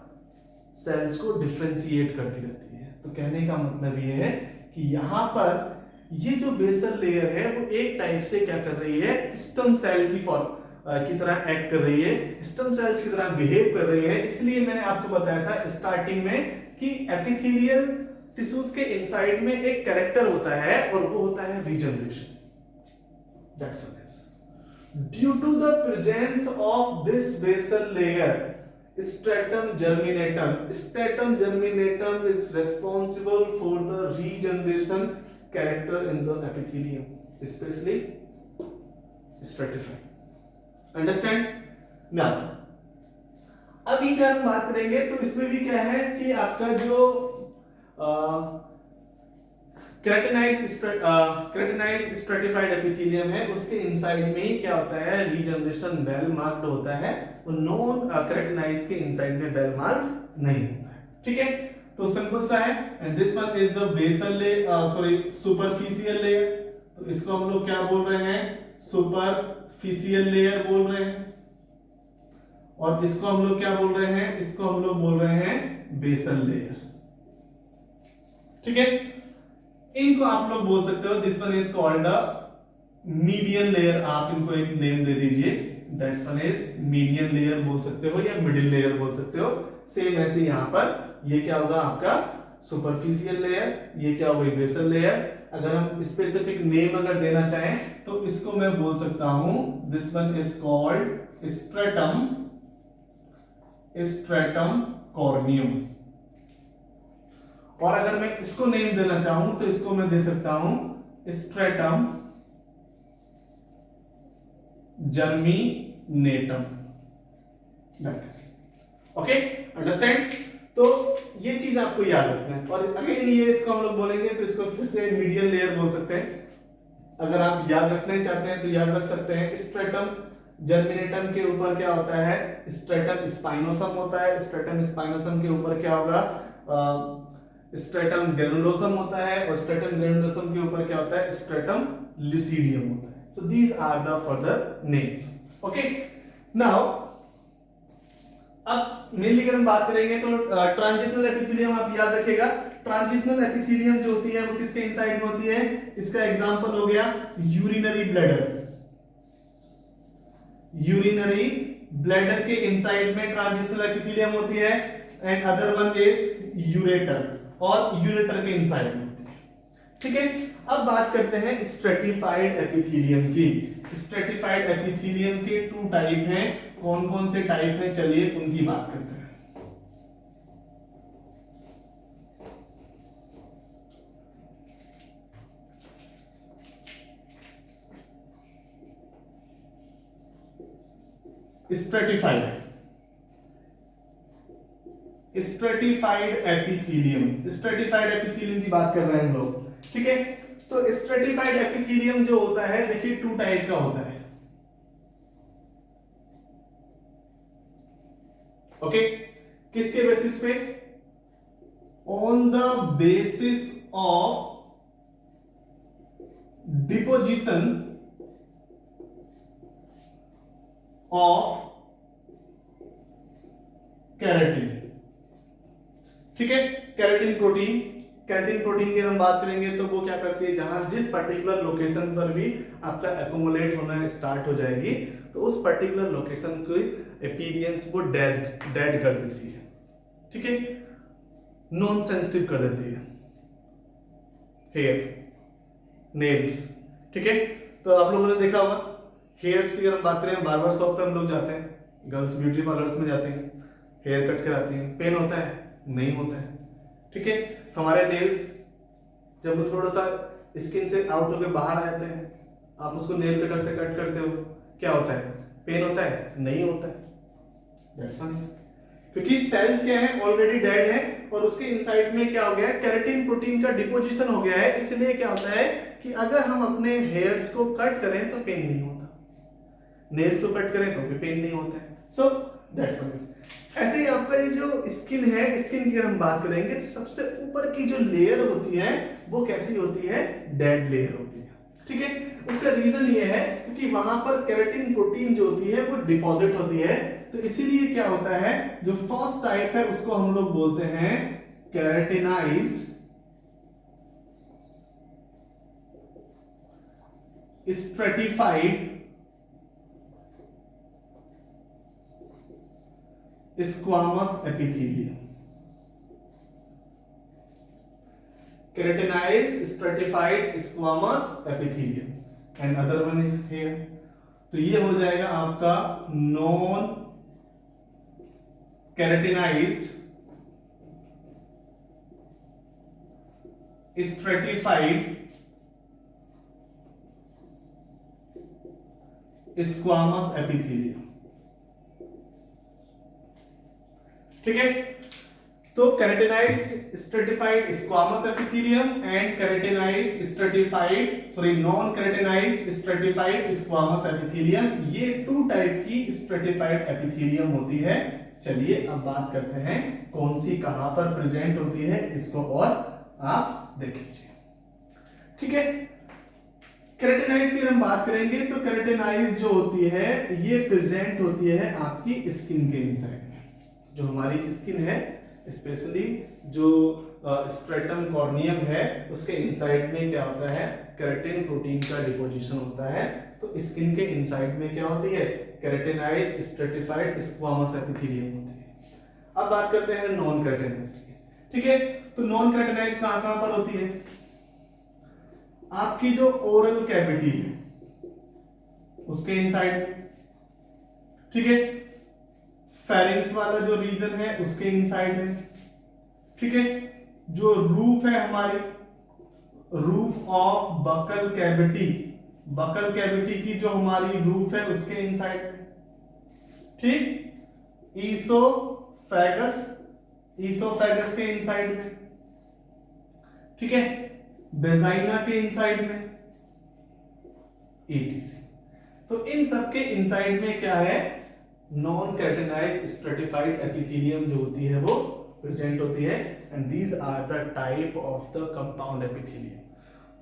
सेल्स को डिफरेंशिएट करती रहती है। तो कहने का मतलब ये है कि यहाँ पर ये जो बेसल लेयर है वो एक टाइप से क्या कर रही है, स्टेम सेल की तरह एक्ट कर रही है, स्टेम सेल्स की तरह बिहेव कर रही है। इसलिए मैंने आपको बताया था स्टार्टिंग में कि एपिथेलियल टिश्यूज के इनसाइड में एक कैरेक्टर होता है और वो होता है regeneration. That's all. Due to the presence of this basal layer stratum germinatum is responsible for the regeneration character in the epithelium, especially stratified. Understand? Now, अभी क्या हम बात करेंगे तो इसमें भी क्या है कि आपका जो केराटिनाइज स्ट्रेटिफाइड एपिथेलियम है उसके इनसाइड में ही क्या होता है, रीजनरेशन वेल मार्क्ड होता है, और नॉन केराटिनाइज के इनसाइड में वेल मार्क्ड नहीं होता है। ठीक है, तो सिंपल सा है। And this one is the basal layer, superficial layer. तो इसको हम लोग क्या बोल रहे हैं, सुपरफिशियल लेयर बोल रहे हैं, और इसको हम लोग क्या बोल रहे हैं, इसको हम लोग बोल रहे हैं बेसल लेयर। ठीक है, इनको आप लोग बोल सकते हो, this one is called median layer, आप इनको एक नेम दे दीजिए, that's one is median layer बोल सकते हो या मिडिल लेयर बोल सकते हो। सेम ऐसे यहां पर ये क्या होगा आपका सुपरफिशियल लेयर, ये क्या होगा बेसल लेयर। अगर हम स्पेसिफिक नेम अगर देना चाहें तो इसको मैं बोल सकता हूं, this one is called stratum corneum, और अगर मैं इसको नेम देना चाहूं तो इसको मैं दे सकता हूं stratum germinatum. That is okay, understand. तो ये चीज आपको याद रखना है। और अगेन ये इसको हम लोग बोलेंगे तो इसको फिर से मीडियन लेयर बोल सकते हैं। अगर आप याद रखना चाहते हैं तो याद रख सकते हैं, स्ट्रेटम जर्मिनेटम के ऊपर क्या होता है, स्ट्रेटम स्पाइनोसम होता है, स्ट्रेटम स्पाइनोसम के ऊपर क्या होगा, स्ट्रेटम ग्रेनुलोसम होता है, और स्ट्रेटम ग्रेनुलोसम के ऊपर क्या होता है, स्ट्रेटम लुसीडियम होता है। So these are the further names. Okay. Now, अब मेनली अगर हम बात करेंगे तो ट्रांजिशनल एपिथेलियम आप याद रखिएगा। ट्रांजिशनल एपिथेलियम जो होती है वो किसके इनसाइड में होती है, इसका एग्जांपल हो गया यूरिनरी ब्लैडर। यूरिनरी ब्लैडर के इनसाइड में ट्रांजिशनल एपिथेलियम होती है, and other one is ureter, और यूरेटर के इनसाइड में होती है। ठीक है, अब बात करते हैं स्ट्रेटिफाइड एपिथेलियम की। स्ट्रेटिफाइड एपिथेलियम के टू टाइप हैं, कौन कौन से टाइप हैं, चलिए उनकी बात करते हैं। स्ट्रेटिफाइड एपिथेलियम की बात कर रहे हैं हम लोग। ठीक है, तो स्ट्रेटिफाइड एपिथेलियम जो होता है, देखिए टू टाइप का होता है। ओके, किसके बेसिस पे, on the basis of deposition of keratin. ठीक है, केराटिन प्रोटीन की हम बात करेंगे तो वो क्या करती है, जहां जिस पर्टिकुलर लोकेशन पर भी आपका एक्यूमुलेट होना स्टार्ट हो जाएगी तो उस पर्टिकुलर लोकेशन की अपीयरेंस वो डेड कर देती है। ठीक है, नॉन सेंसिटिव कर देती है। Hair, nails. ठीक है, तो आप लोगों ने देखा होगा हेयर्स की अगर हम बात करें, बार्बर शॉप पे हम लोग जाते हैं, गर्ल्स ब्यूटी पार्लर्स में जाते हैं, हेयर कट कराती हैं, पेन होता है, नहीं होता है। ठीक है, हमारे नेल्स जब वो थोड़ा सा स्किन से आउट होकर बाहर आ जाते हैं, आप उसको नेल कटर से कट करते हो, क्या होता है, पेन होता है, नहीं होता है। दैट्स व्हाई, क्योंकि सेल्स क्या है, ऑलरेडी डेड है, और उसके इनसाइड में क्या हो गया है, केराटिन प्रोटीन का डिपोजिशन हो गया है। इसलिए क्या होता है कि अगर हम अपने हेयर्स को कट करें तो पेन नहीं होता, नेल्स को कट करें तो भी पेन नहीं होता है। So that's why. ऐसे ही आपका ये जो स्किन है, स्किन की अगर हम बात करेंगे तो सबसे ऊपर की जो लेयर होती है वो कैसी होती है, डेड लेयर होती है। ठीक है, उसका रीजन ये है क्योंकि वहां पर केराटिन प्रोटीन जो होती है वो डिपॉजिट होती है। तो इसीलिए क्या होता है, जो फर्स्ट टाइप है उसको हम लोग बोलते हैं keratinized stratified squamous epithelium. Keratinized stratified squamous epithelium and other one is here. तो ये हो जाएगा आपका non keratinized stratified squamous epithelium. ठीक है, तो keratinized stratified squamous epithelium and non keratinized stratified squamous epithelium, ये टू टाइप की स्ट्रेटिफाइड एपिथेलियम होती है। चलिए अब बात करते हैं कौन सी कहां पर प्रेजेंट होती है, इसको और आप देख लीजिए। ठीक है, केराटिनाइज की हम बात करेंगे तो केराटिनाइज जो होती है ये प्रेजेंट होती है आपकी स्किन के इनसाइड में। जो हमारी स्किन है, स्पेशली जो स्ट्रेटम कॉर्नियम है, उसके इनसाइड में क्या होता है, केराटिन प्रोटीन का डिपोजिशन होता है। तो स्किन के इनसाइड में क्या होती है, केराटिनाइज्ड स्ट्रेटिफाइड स्क्वामस एपिथेलियम होती है। अब बात करते हैं नॉन केराटिनाइज्ड की। ठीक है, तो नॉन केराटिनाइज्ड कहां पर होती है, आपकी जो ओरल कैविटी है उसके इनसाइड में। ठीक है, फेरिंग्स वाला जो रीजन है उसके इनसाइड में। ठीक है, जो रूफ है हमारी, roof of buccal cavity, buccal cavity की जो हमारी रूफ है उसके इनसाइड में। ठीक, ईसोफेगस, ईसोफेगस के इनसाइड में। ठीक है, वेजाइना के इनसाइड में, ETC। तो इन सब के इनसाइड में क्या है, नॉन केराटिनाइज्ड स्ट्रेटिफाइड एपिथेलियम जो होती है वो प्रेजेंट होती है। And these are the type of the compound epithelium.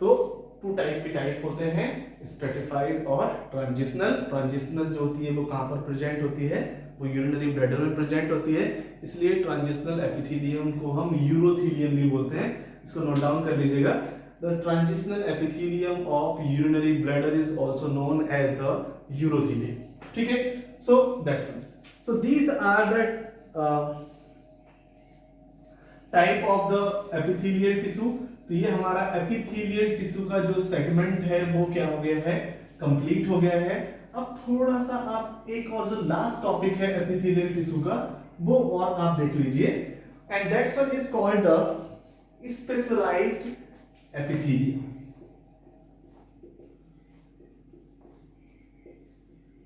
तो टू टाइप के टाइप होते हैं, स्ट्रेटिफाइड और ट्रांजिशनल। ट्रांजिशनल जो होती है वो कहां पर प्रेजेंट होती है, वो यूरिनरी ब्लैडर में प्रेजेंट होती है, इसलिए ट्रांजिशनल एपिथेलियम को हम यूरोथेलियम भी बोलते हैं। इसको नोट डाउन कर लीजिएगा। The transitional epithelium of urinary bladder is also known as the urothelium. ठीक है, so that's one. So these are the type of the epithelial tissue. तो ये हमारा epithelial tissue का जो segment है वो क्या हो गया है, complete हो गया है। अब थोड़ा सा आप एक और जो last topic है epithelial tissue का, वो और आप देख लीजिए, and that's what is called the specialized epithelium।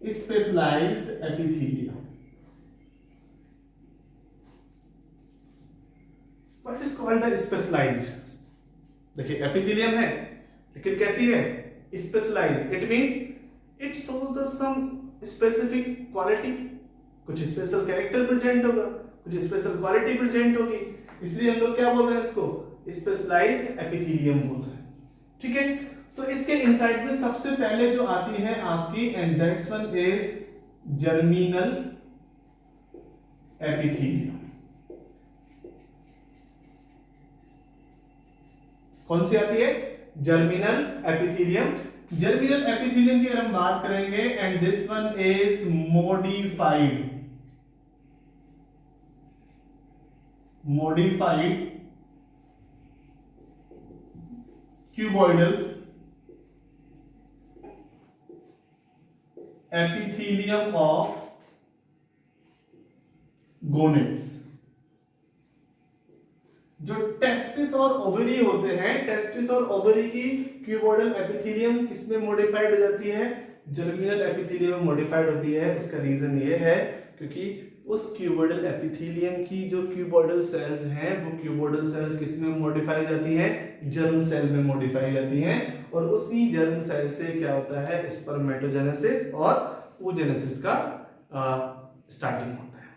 Specialized epithelium। What is called the specialized? देखिए एपिथेलियम है लेकिन कैसी है, specialized. It means it shows the some specific quality, कुछ स्पेशल कैरेक्टर प्रेजेंट होगा, कुछ स्पेशल क्वालिटी प्रेजेंट होगी, इसलिए हम लोग क्या बोल रहे हैं, इसको स्पेशलाइज्ड एपिथेलियम बोल रहे हैं। ठीक है, तो इसके इनसाइड में सबसे पहले जो आती है आपकी, and that's one is germinal epithelium. कौन सी आती है, जर्मिनल एपिथेलियम। जर्मिनल एपिथेलियम की अगर हम बात करेंगे, and this one is modified cuboidal epithelium of gonads। जो टेस्टिस और ओवरी होते हैं, टेस्टिस और ओवरी की क्यूबॉइडल एपिथेलियम किसमें मॉडिफाइड हो जाती है, जर्मिनल एपिथेलियम में मॉडिफाइड होती है। उसका रीजन ये है क्योंकि उस क्यूबॉइडल एपिथेलियम की जो क्यूबॉइडल सेल्स हैं, वो क्यूबॉइडल सेल्स किसमें मॉडिफाई जाती हैं, जर्म सेल में मॉडिफाई जाती हैं। और उसी जर्म सेल से क्या होता है, स्पर्मेटोजेनेसिस और oogenesis का स्टार्टिंग होता है।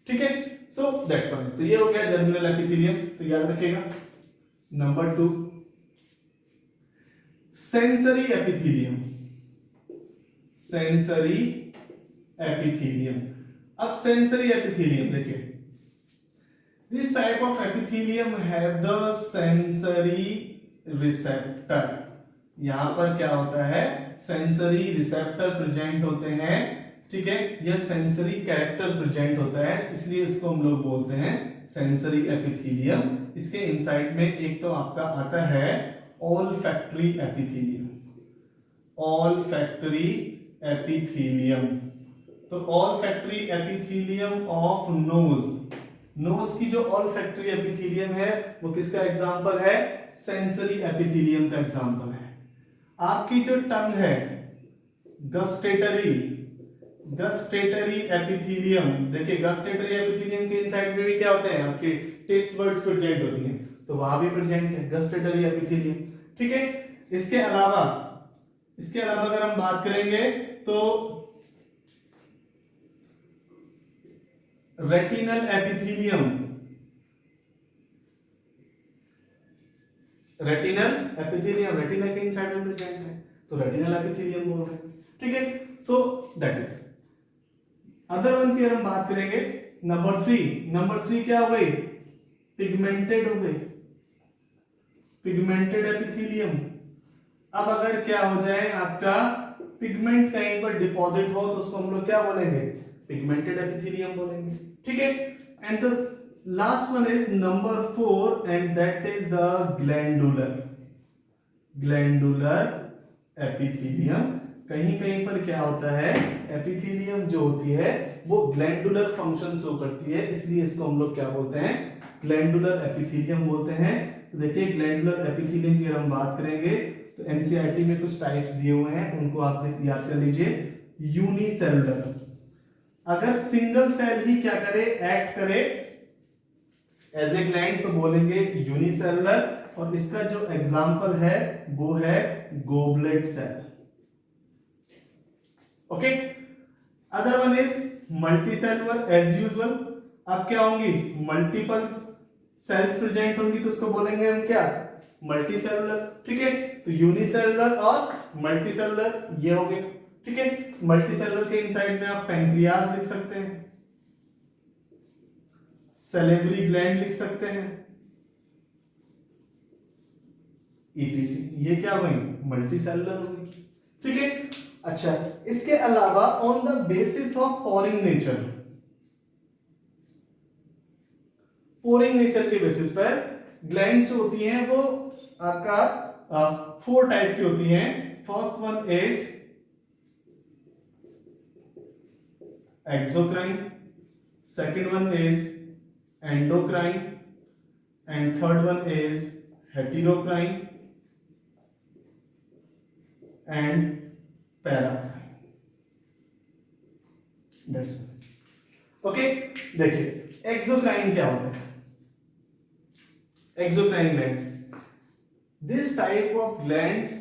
ठीक है, सो दैट्स वन। तो ये हो गया जर्मिनल एपिथेलियम, तो याद रखिएगा। Number 2, sensory epithelium. Sensory epithelium अब सेंसरी एपिथेलियम देखिए, this type of epithelium have the sensory receptor. यहां पर क्या होता है, सेंसरी रिसेप्टर प्रेजेंट होते हैं, ठीक है, यह सेंसरी कैरेक्टर प्रेजेंट होता है, इसलिए इसको हम लोग बोलते हैं सेंसरी एपिथेलियम। इसके इनसाइड में एक तो आपका आता है ऑल्फैक्टरी एपिथेलियम, ऑल्फैक्टरी एपिथेलियम। तो olfactory epithelium of nose, nose की जो ऑल्फैक्टरी एपिथेलियम है वो किसका एग्जांपल है, सेंसरी एपिथेलियम का एग्जांपल है। आपकी जो टंग है, गस्टेटरी, गस्टेटरी एपिथेलियम, देखिए गस्टेटरी एपिथेलियम के इनसाइड में भी क्या होते हैं, आपके टेस्ट बर्ड्स प्रेजेंट होती हैं, तो वहां भी प्रेजेंट है गस्टेटरी एपिथेलियम, ठीक है। इसके अलावा अगर हम बात करेंगे तो retinal epithelium, retinal epithelium retina के इनसाइड में प्रेजेंट है, तो रेटिनल एपिथेलियम बोल रहे हैं, ठीक है। सो दैट इज अदर वन की अगर हम बात करेंगे, नंबर थ्री क्या हो गई, पिगमेंटेड हो गई, पिगमेंटेड एपिथेलियम। अब अगर क्या हो जाए, आपका पिगमेंट कहीं पर डिपॉजिट हो तो उसको हम लोग क्या बोलेंगे, पिगमेंटेड एपिथेलियम बोलेंगे, ठीक है। And the last one is number 4 and that is the glandular epithelium. कहीं कहीं पर क्या होता है, एपिथेलियम जो होती है वो ग्लैंडुलर फंक्शन शो करती है, इसलिए इसको हम लोग क्या बोलते हैं, ग्लैंडुलर एपिथेलियम बोलते हैं। तो देखिए ग्लैंडुलर एपिथेलियम की अगर हम बात करेंगे तो एनसीईआरटी में कुछ टाइप्स दिए हुए हैं, उनको आप याद कर लीजिए। यूनिसेलुलर, अगर सिंगल सेल ही क्या करे, एक्ट करे एज ए ग्लैंड तो बोलेंगे यूनिसेलुलर, और इसका जो एग्जांपल है वो है goblet cell, okay. Other one is multicellular as usual. अब क्या होंगी, मल्टीपल सेल्स प्रेजेंट होंगी तो उसको बोलेंगे हम क्या, मल्टीसेलुलर, ठीक है। तो यूनिसेलुलर और मल्टीसेलुलर ये हो गए, ठीक है। मल्टीसेलुलर के इनसाइड में आप पैंक्रियाज लिख सकते हैं, सैलिवरी ग्लैंड लिख सकते हैं, ईटीसी, ये क्या हुई, मल्टीसेलुलर हो गई, ठीक है। अच्छा, इसके अलावा on the basis of pouring nature, pouring nature के बेसिस पर ग्लैंड जो होती हैं वो आपका 4 टाइप की होती हैं। First one is exocrine, second one is endocrine, and third one is heterocrine and paracrine. Okay, देखिए एक्सोक्राइन क्या होता है, exocrine glands, this type of glands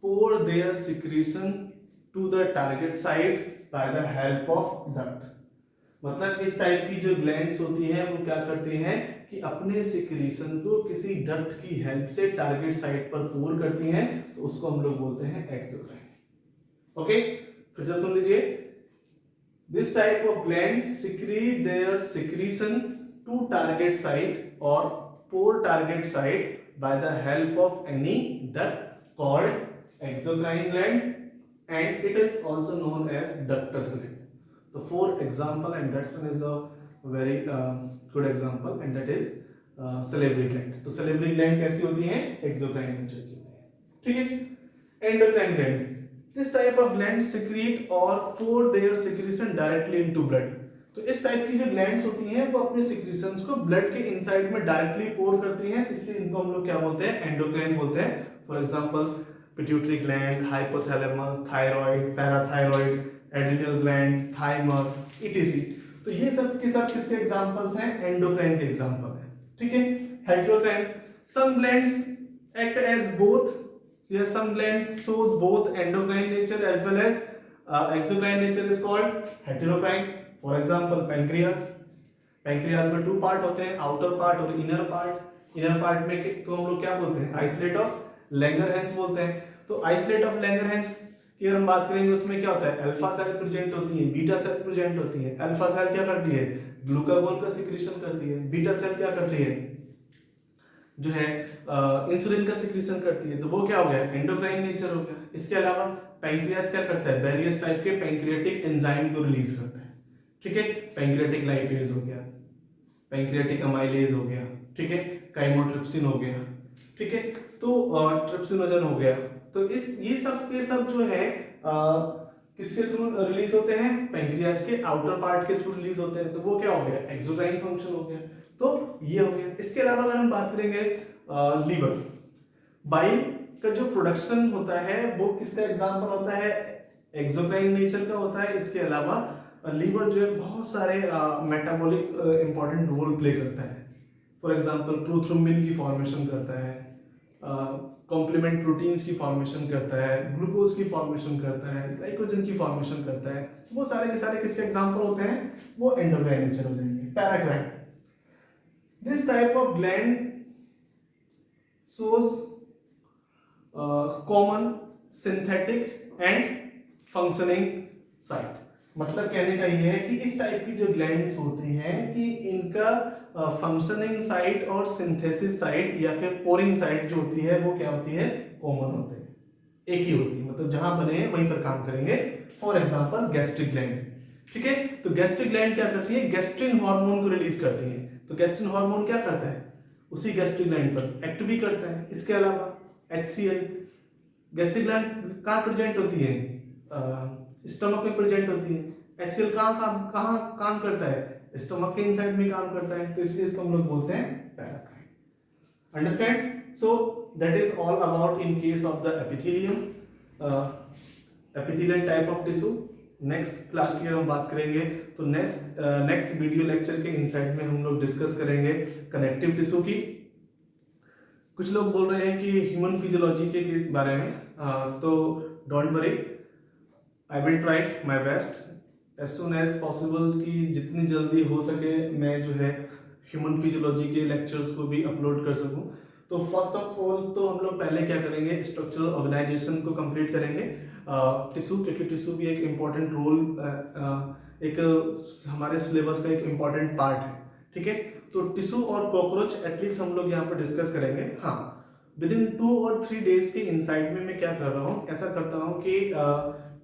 pour their secretion to the target site by the help of duct। मतलब इस type की जो glands होती हैं वो क्या करती हैं कि अपने सिक्रीशन को किसी डक्ट की हेल्प से टारगेट साइट पर पोर करती हैं, तो उसको हम लोग बोलते हैं एक्सोक्राइन, ओके। फिर से सुन लीजिए, this type of glands secrete their secretion to target site or pour target site by the help of any duct called exocrine gland, and it is also known as ductus gland। The 4 example, and that one is a very good example, and that is salivary gland। तो salivary gland कैसी होती हैं, exocrine nature की होती है, ठीक है। endocrine gland, this type of gland secrete or pour their secretion directly into blood। तो इस टाइप की जो ग्लैंड्स होती हैं वो अपने सिक्रीशंस को ब्लड के इनसाइड में डायरेक्टली पोर करती हैं, इसलिए इनको हम लोग क्या बोलते हैं, एंडोक्राइन बोलते हैं। For example pituitary gland, hypothalamus, thyroid, parathyroid, adrenal gland, thymus, etc. तो ये सब के सब किसके एग्जांपल्स हैं, एंडोक्राइन के एग्जांपल हैं, ठीक है। Heterocrine, some glands act as both, yes, some glands shows both endocrine nature as well as exocrine nature is called heterocrine। for example pancreas, pancreas में 2 पार्ट होते हैं, आउटर पार्ट और inner part. Inner part में को हम लोग क्या बोलते हैं, आइसोलेट ऑफ लैंगरहैंस बोलते हैं। तो आइसोलेट ऑफ लैंगरहैंस की अगर हम बात करेंगे उसमें क्या होता है, अल्फा सेल प्रेजेंट होती है, बीटा सेल प्रेजेंट होती है। अल्फा सेल क्या करती है, ग्लूकागोन का सिक्रीशन करती है। बीटा सेल क्या करती है, जो है इंसुलिन का सिक्रीशन करती है। तो वो क्या हो गया, एंडोक्राइन नेचर हो गया। इसके अलावा पैंक्रियास क्या करता है, वेरियस टाइप के पैंक्रियाटिक एंजाइम को रिलीज करता है, ठीक है। पैंक्रियाटिक लाइपेज हो गया, पैंक्रियाटिक अमाइलेज हो गया, ठीक है, काइमोट्रिप्सिन हो गया, ठीक है। तो ट्रिप्सिनोजन हो गया। तो ये सब के सब जो है किसके थ्रू रिलीज होते हैं, पैंक्रियास के आउटर पार्ट के थ्रू रिलीज होते हैं। तो वो क्या हो गया, एक्सोक्राइन फंक्शन हो गया। तो ये हो गया। इसके अलावा अगर हम बात करेंगे लीवर, बाइल का जो प्रोडक्शन होता है वो किसका एग्जांपल होता है, एक्सोक्राइन नेचर का होता है। इसके अलावा लीवर जो है बहुत सारे मेटाबॉलिक इंपॉर्टेंट रोल प्ले करता है। फॉर एग्जांपल प्रोथ्रोम्बिन की फॉर्मेशन करता है, कॉम्प्लीमेंट प्रोटीन्स की फॉर्मेशन करता है, ग्लूकोज की फॉर्मेशन करता है, ग्लाइकोजन की फॉर्मेशन करता है। वो सारे के सारे किसके एग्जांपल होते हैं, वो एंडोक्राइन नेचर हो जाएंगे। Paracrine, this type of gland shows common synthetic and functioning site. मतलब कहने का ये है कि इस टाइप की जो ग्लैंड्स होती हैं कि इनका फंक्शनिंग साइट और सिंथेसिस साइट या फिर पोरिंग साइट जो होती है वो क्या होती है, कॉमन होते हैं, एक ही होती है। मतलब जहां बने हैं वहीं पर काम करेंगे। फॉर एग्जांपल गैस्ट्रिक ग्लैंड, ठीक है। तो गैस्ट्रिक ग्लैंड क्या करती है, गैस्ट्रिन हार्मोन को रिलीज करती है। तो गैस्ट्रिन हार्मोन क्या करता है, उसी गैस्ट्रिक ग्लैंड पर एक्ट भी करता है। इसके अलावा HCl, गैस्ट्रिक ग्लैंड कहाँ प्रेजेंट होती है, स्टमक में प्रेजेंट होती है। HCl कहाँ काम करता है, स्टमक के इनसाइड में काम करता है। तो इसलिए इसको हम लोग बोलते हैं paracrine. Understand? So that is all about in case of the epithelium, epithelial type of tissue. Next class की हम बात करेंगे तो नेक्स्ट वीडियो लेक्चर के इनसाइड में हम लोग डिस्कस करेंगे कनेक्टिव टिश्यू की। कुछ लोग बोल रहे हैं कि ह्यूमन फिजियोलॉजी के बारे में, तो don't worry, I will try my best as soon as possible कि जितनी जल्दी हो सके मैं जो है ह्यूमन फिजियोलॉजी के लेक्चर्स को भी अपलोड कर सकूं। तो फर्स्ट ऑफ ऑल तो हम लोग पहले क्या करेंगे, स्ट्रक्चरल ऑर्गेनाइजेशन को कंप्लीट करेंगे। टिश्यू, क्योंकि टिश्यू भी एक इम्पॉर्टेंट रोल, एक हमारे सिलेबस का एक इम्पॉर्टेंट पार्ट है, ठीक है। तो टिश्यू और कॉकरोच एटलीस्ट हम लोग यहाँ पर डिस्कस करेंगे। हाँ, विद इन 2 और 3 डेज के इनसाइड में मैं क्या कर रहा हूँ, ऐसा करता हूँ कि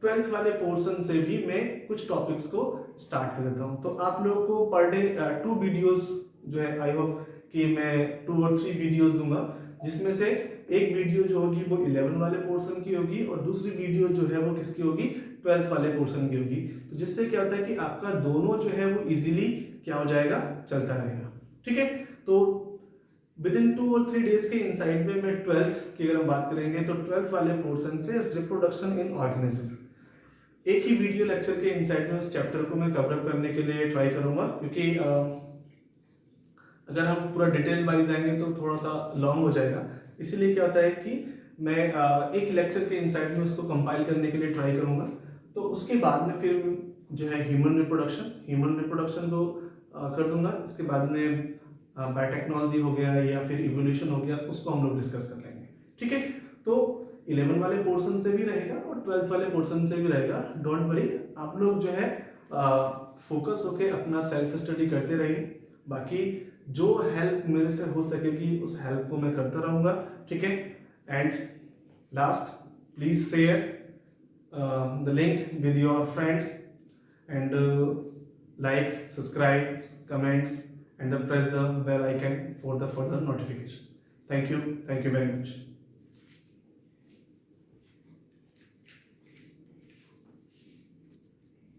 12th वाले पोर्शन से भी मैं कुछ टॉपिक्स को स्टार्ट कर देता हूँ। तो आप लोगों को पर डे 2 वीडियोस जो है, आई होप कि मैं 2 और 3 वीडियोस दूंगा, जिसमें से एक वीडियो जो होगी वो 11 वाले पोर्शन की होगी और दूसरी वीडियो जो है वो किसकी होगी, 12th वाले पोर्शन की होगी। तो जिससे क्या होता है कि आपका दोनों जो है वो इजीली क्या हो जाएगा, चलता रहेगा, ठीक है। तो विद इन 2 और 3 डेज के इनसाइड में मैं 12th की अगर हम बात करेंगे तो 12th वाले पोर्शन से रिप्रोडक्शन इन ऑर्गेनिज्म, एक ही वीडियो लेक्चर के इनसाइड में उस चैप्टर को मैं कवर अप करने के लिए ट्राई करूंगा। क्योंकि अगर हम पूरा डिटेल वाइज आएंगे तो थोड़ा सा लॉन्ग हो जाएगा। इसीलिए क्या होता है कि मैं एक लेक्चर के इनसाइड में उसको कंपाइल करने के लिए ट्राई करूंगा। तो उसके बाद में फिर जो है ह्यूमन रिप्रोडक्शन को कर दूंगा। इसके बाद में बायोटेक्नोलॉजी हो गया या फिर इवोल्यूशन हो गया, उसको हम लोग डिस्कस कर लेंगे, ठीक है। तो 11 वाले पोर्शन से भी रहेगा और 12th वाले पोर्शन से भी रहेगा। डोंट वरी, आप लोग जो है फोकस होके अपना सेल्फ स्टडी करते रहिए। बाकी जो हेल्प मेरे से हो सकेगी उस हेल्प को मैं करता रहूँगा, ठीक है। And last, please share the link with your friends and like, subscribe, comments and then press the bell icon for the further notification. Thank you very much.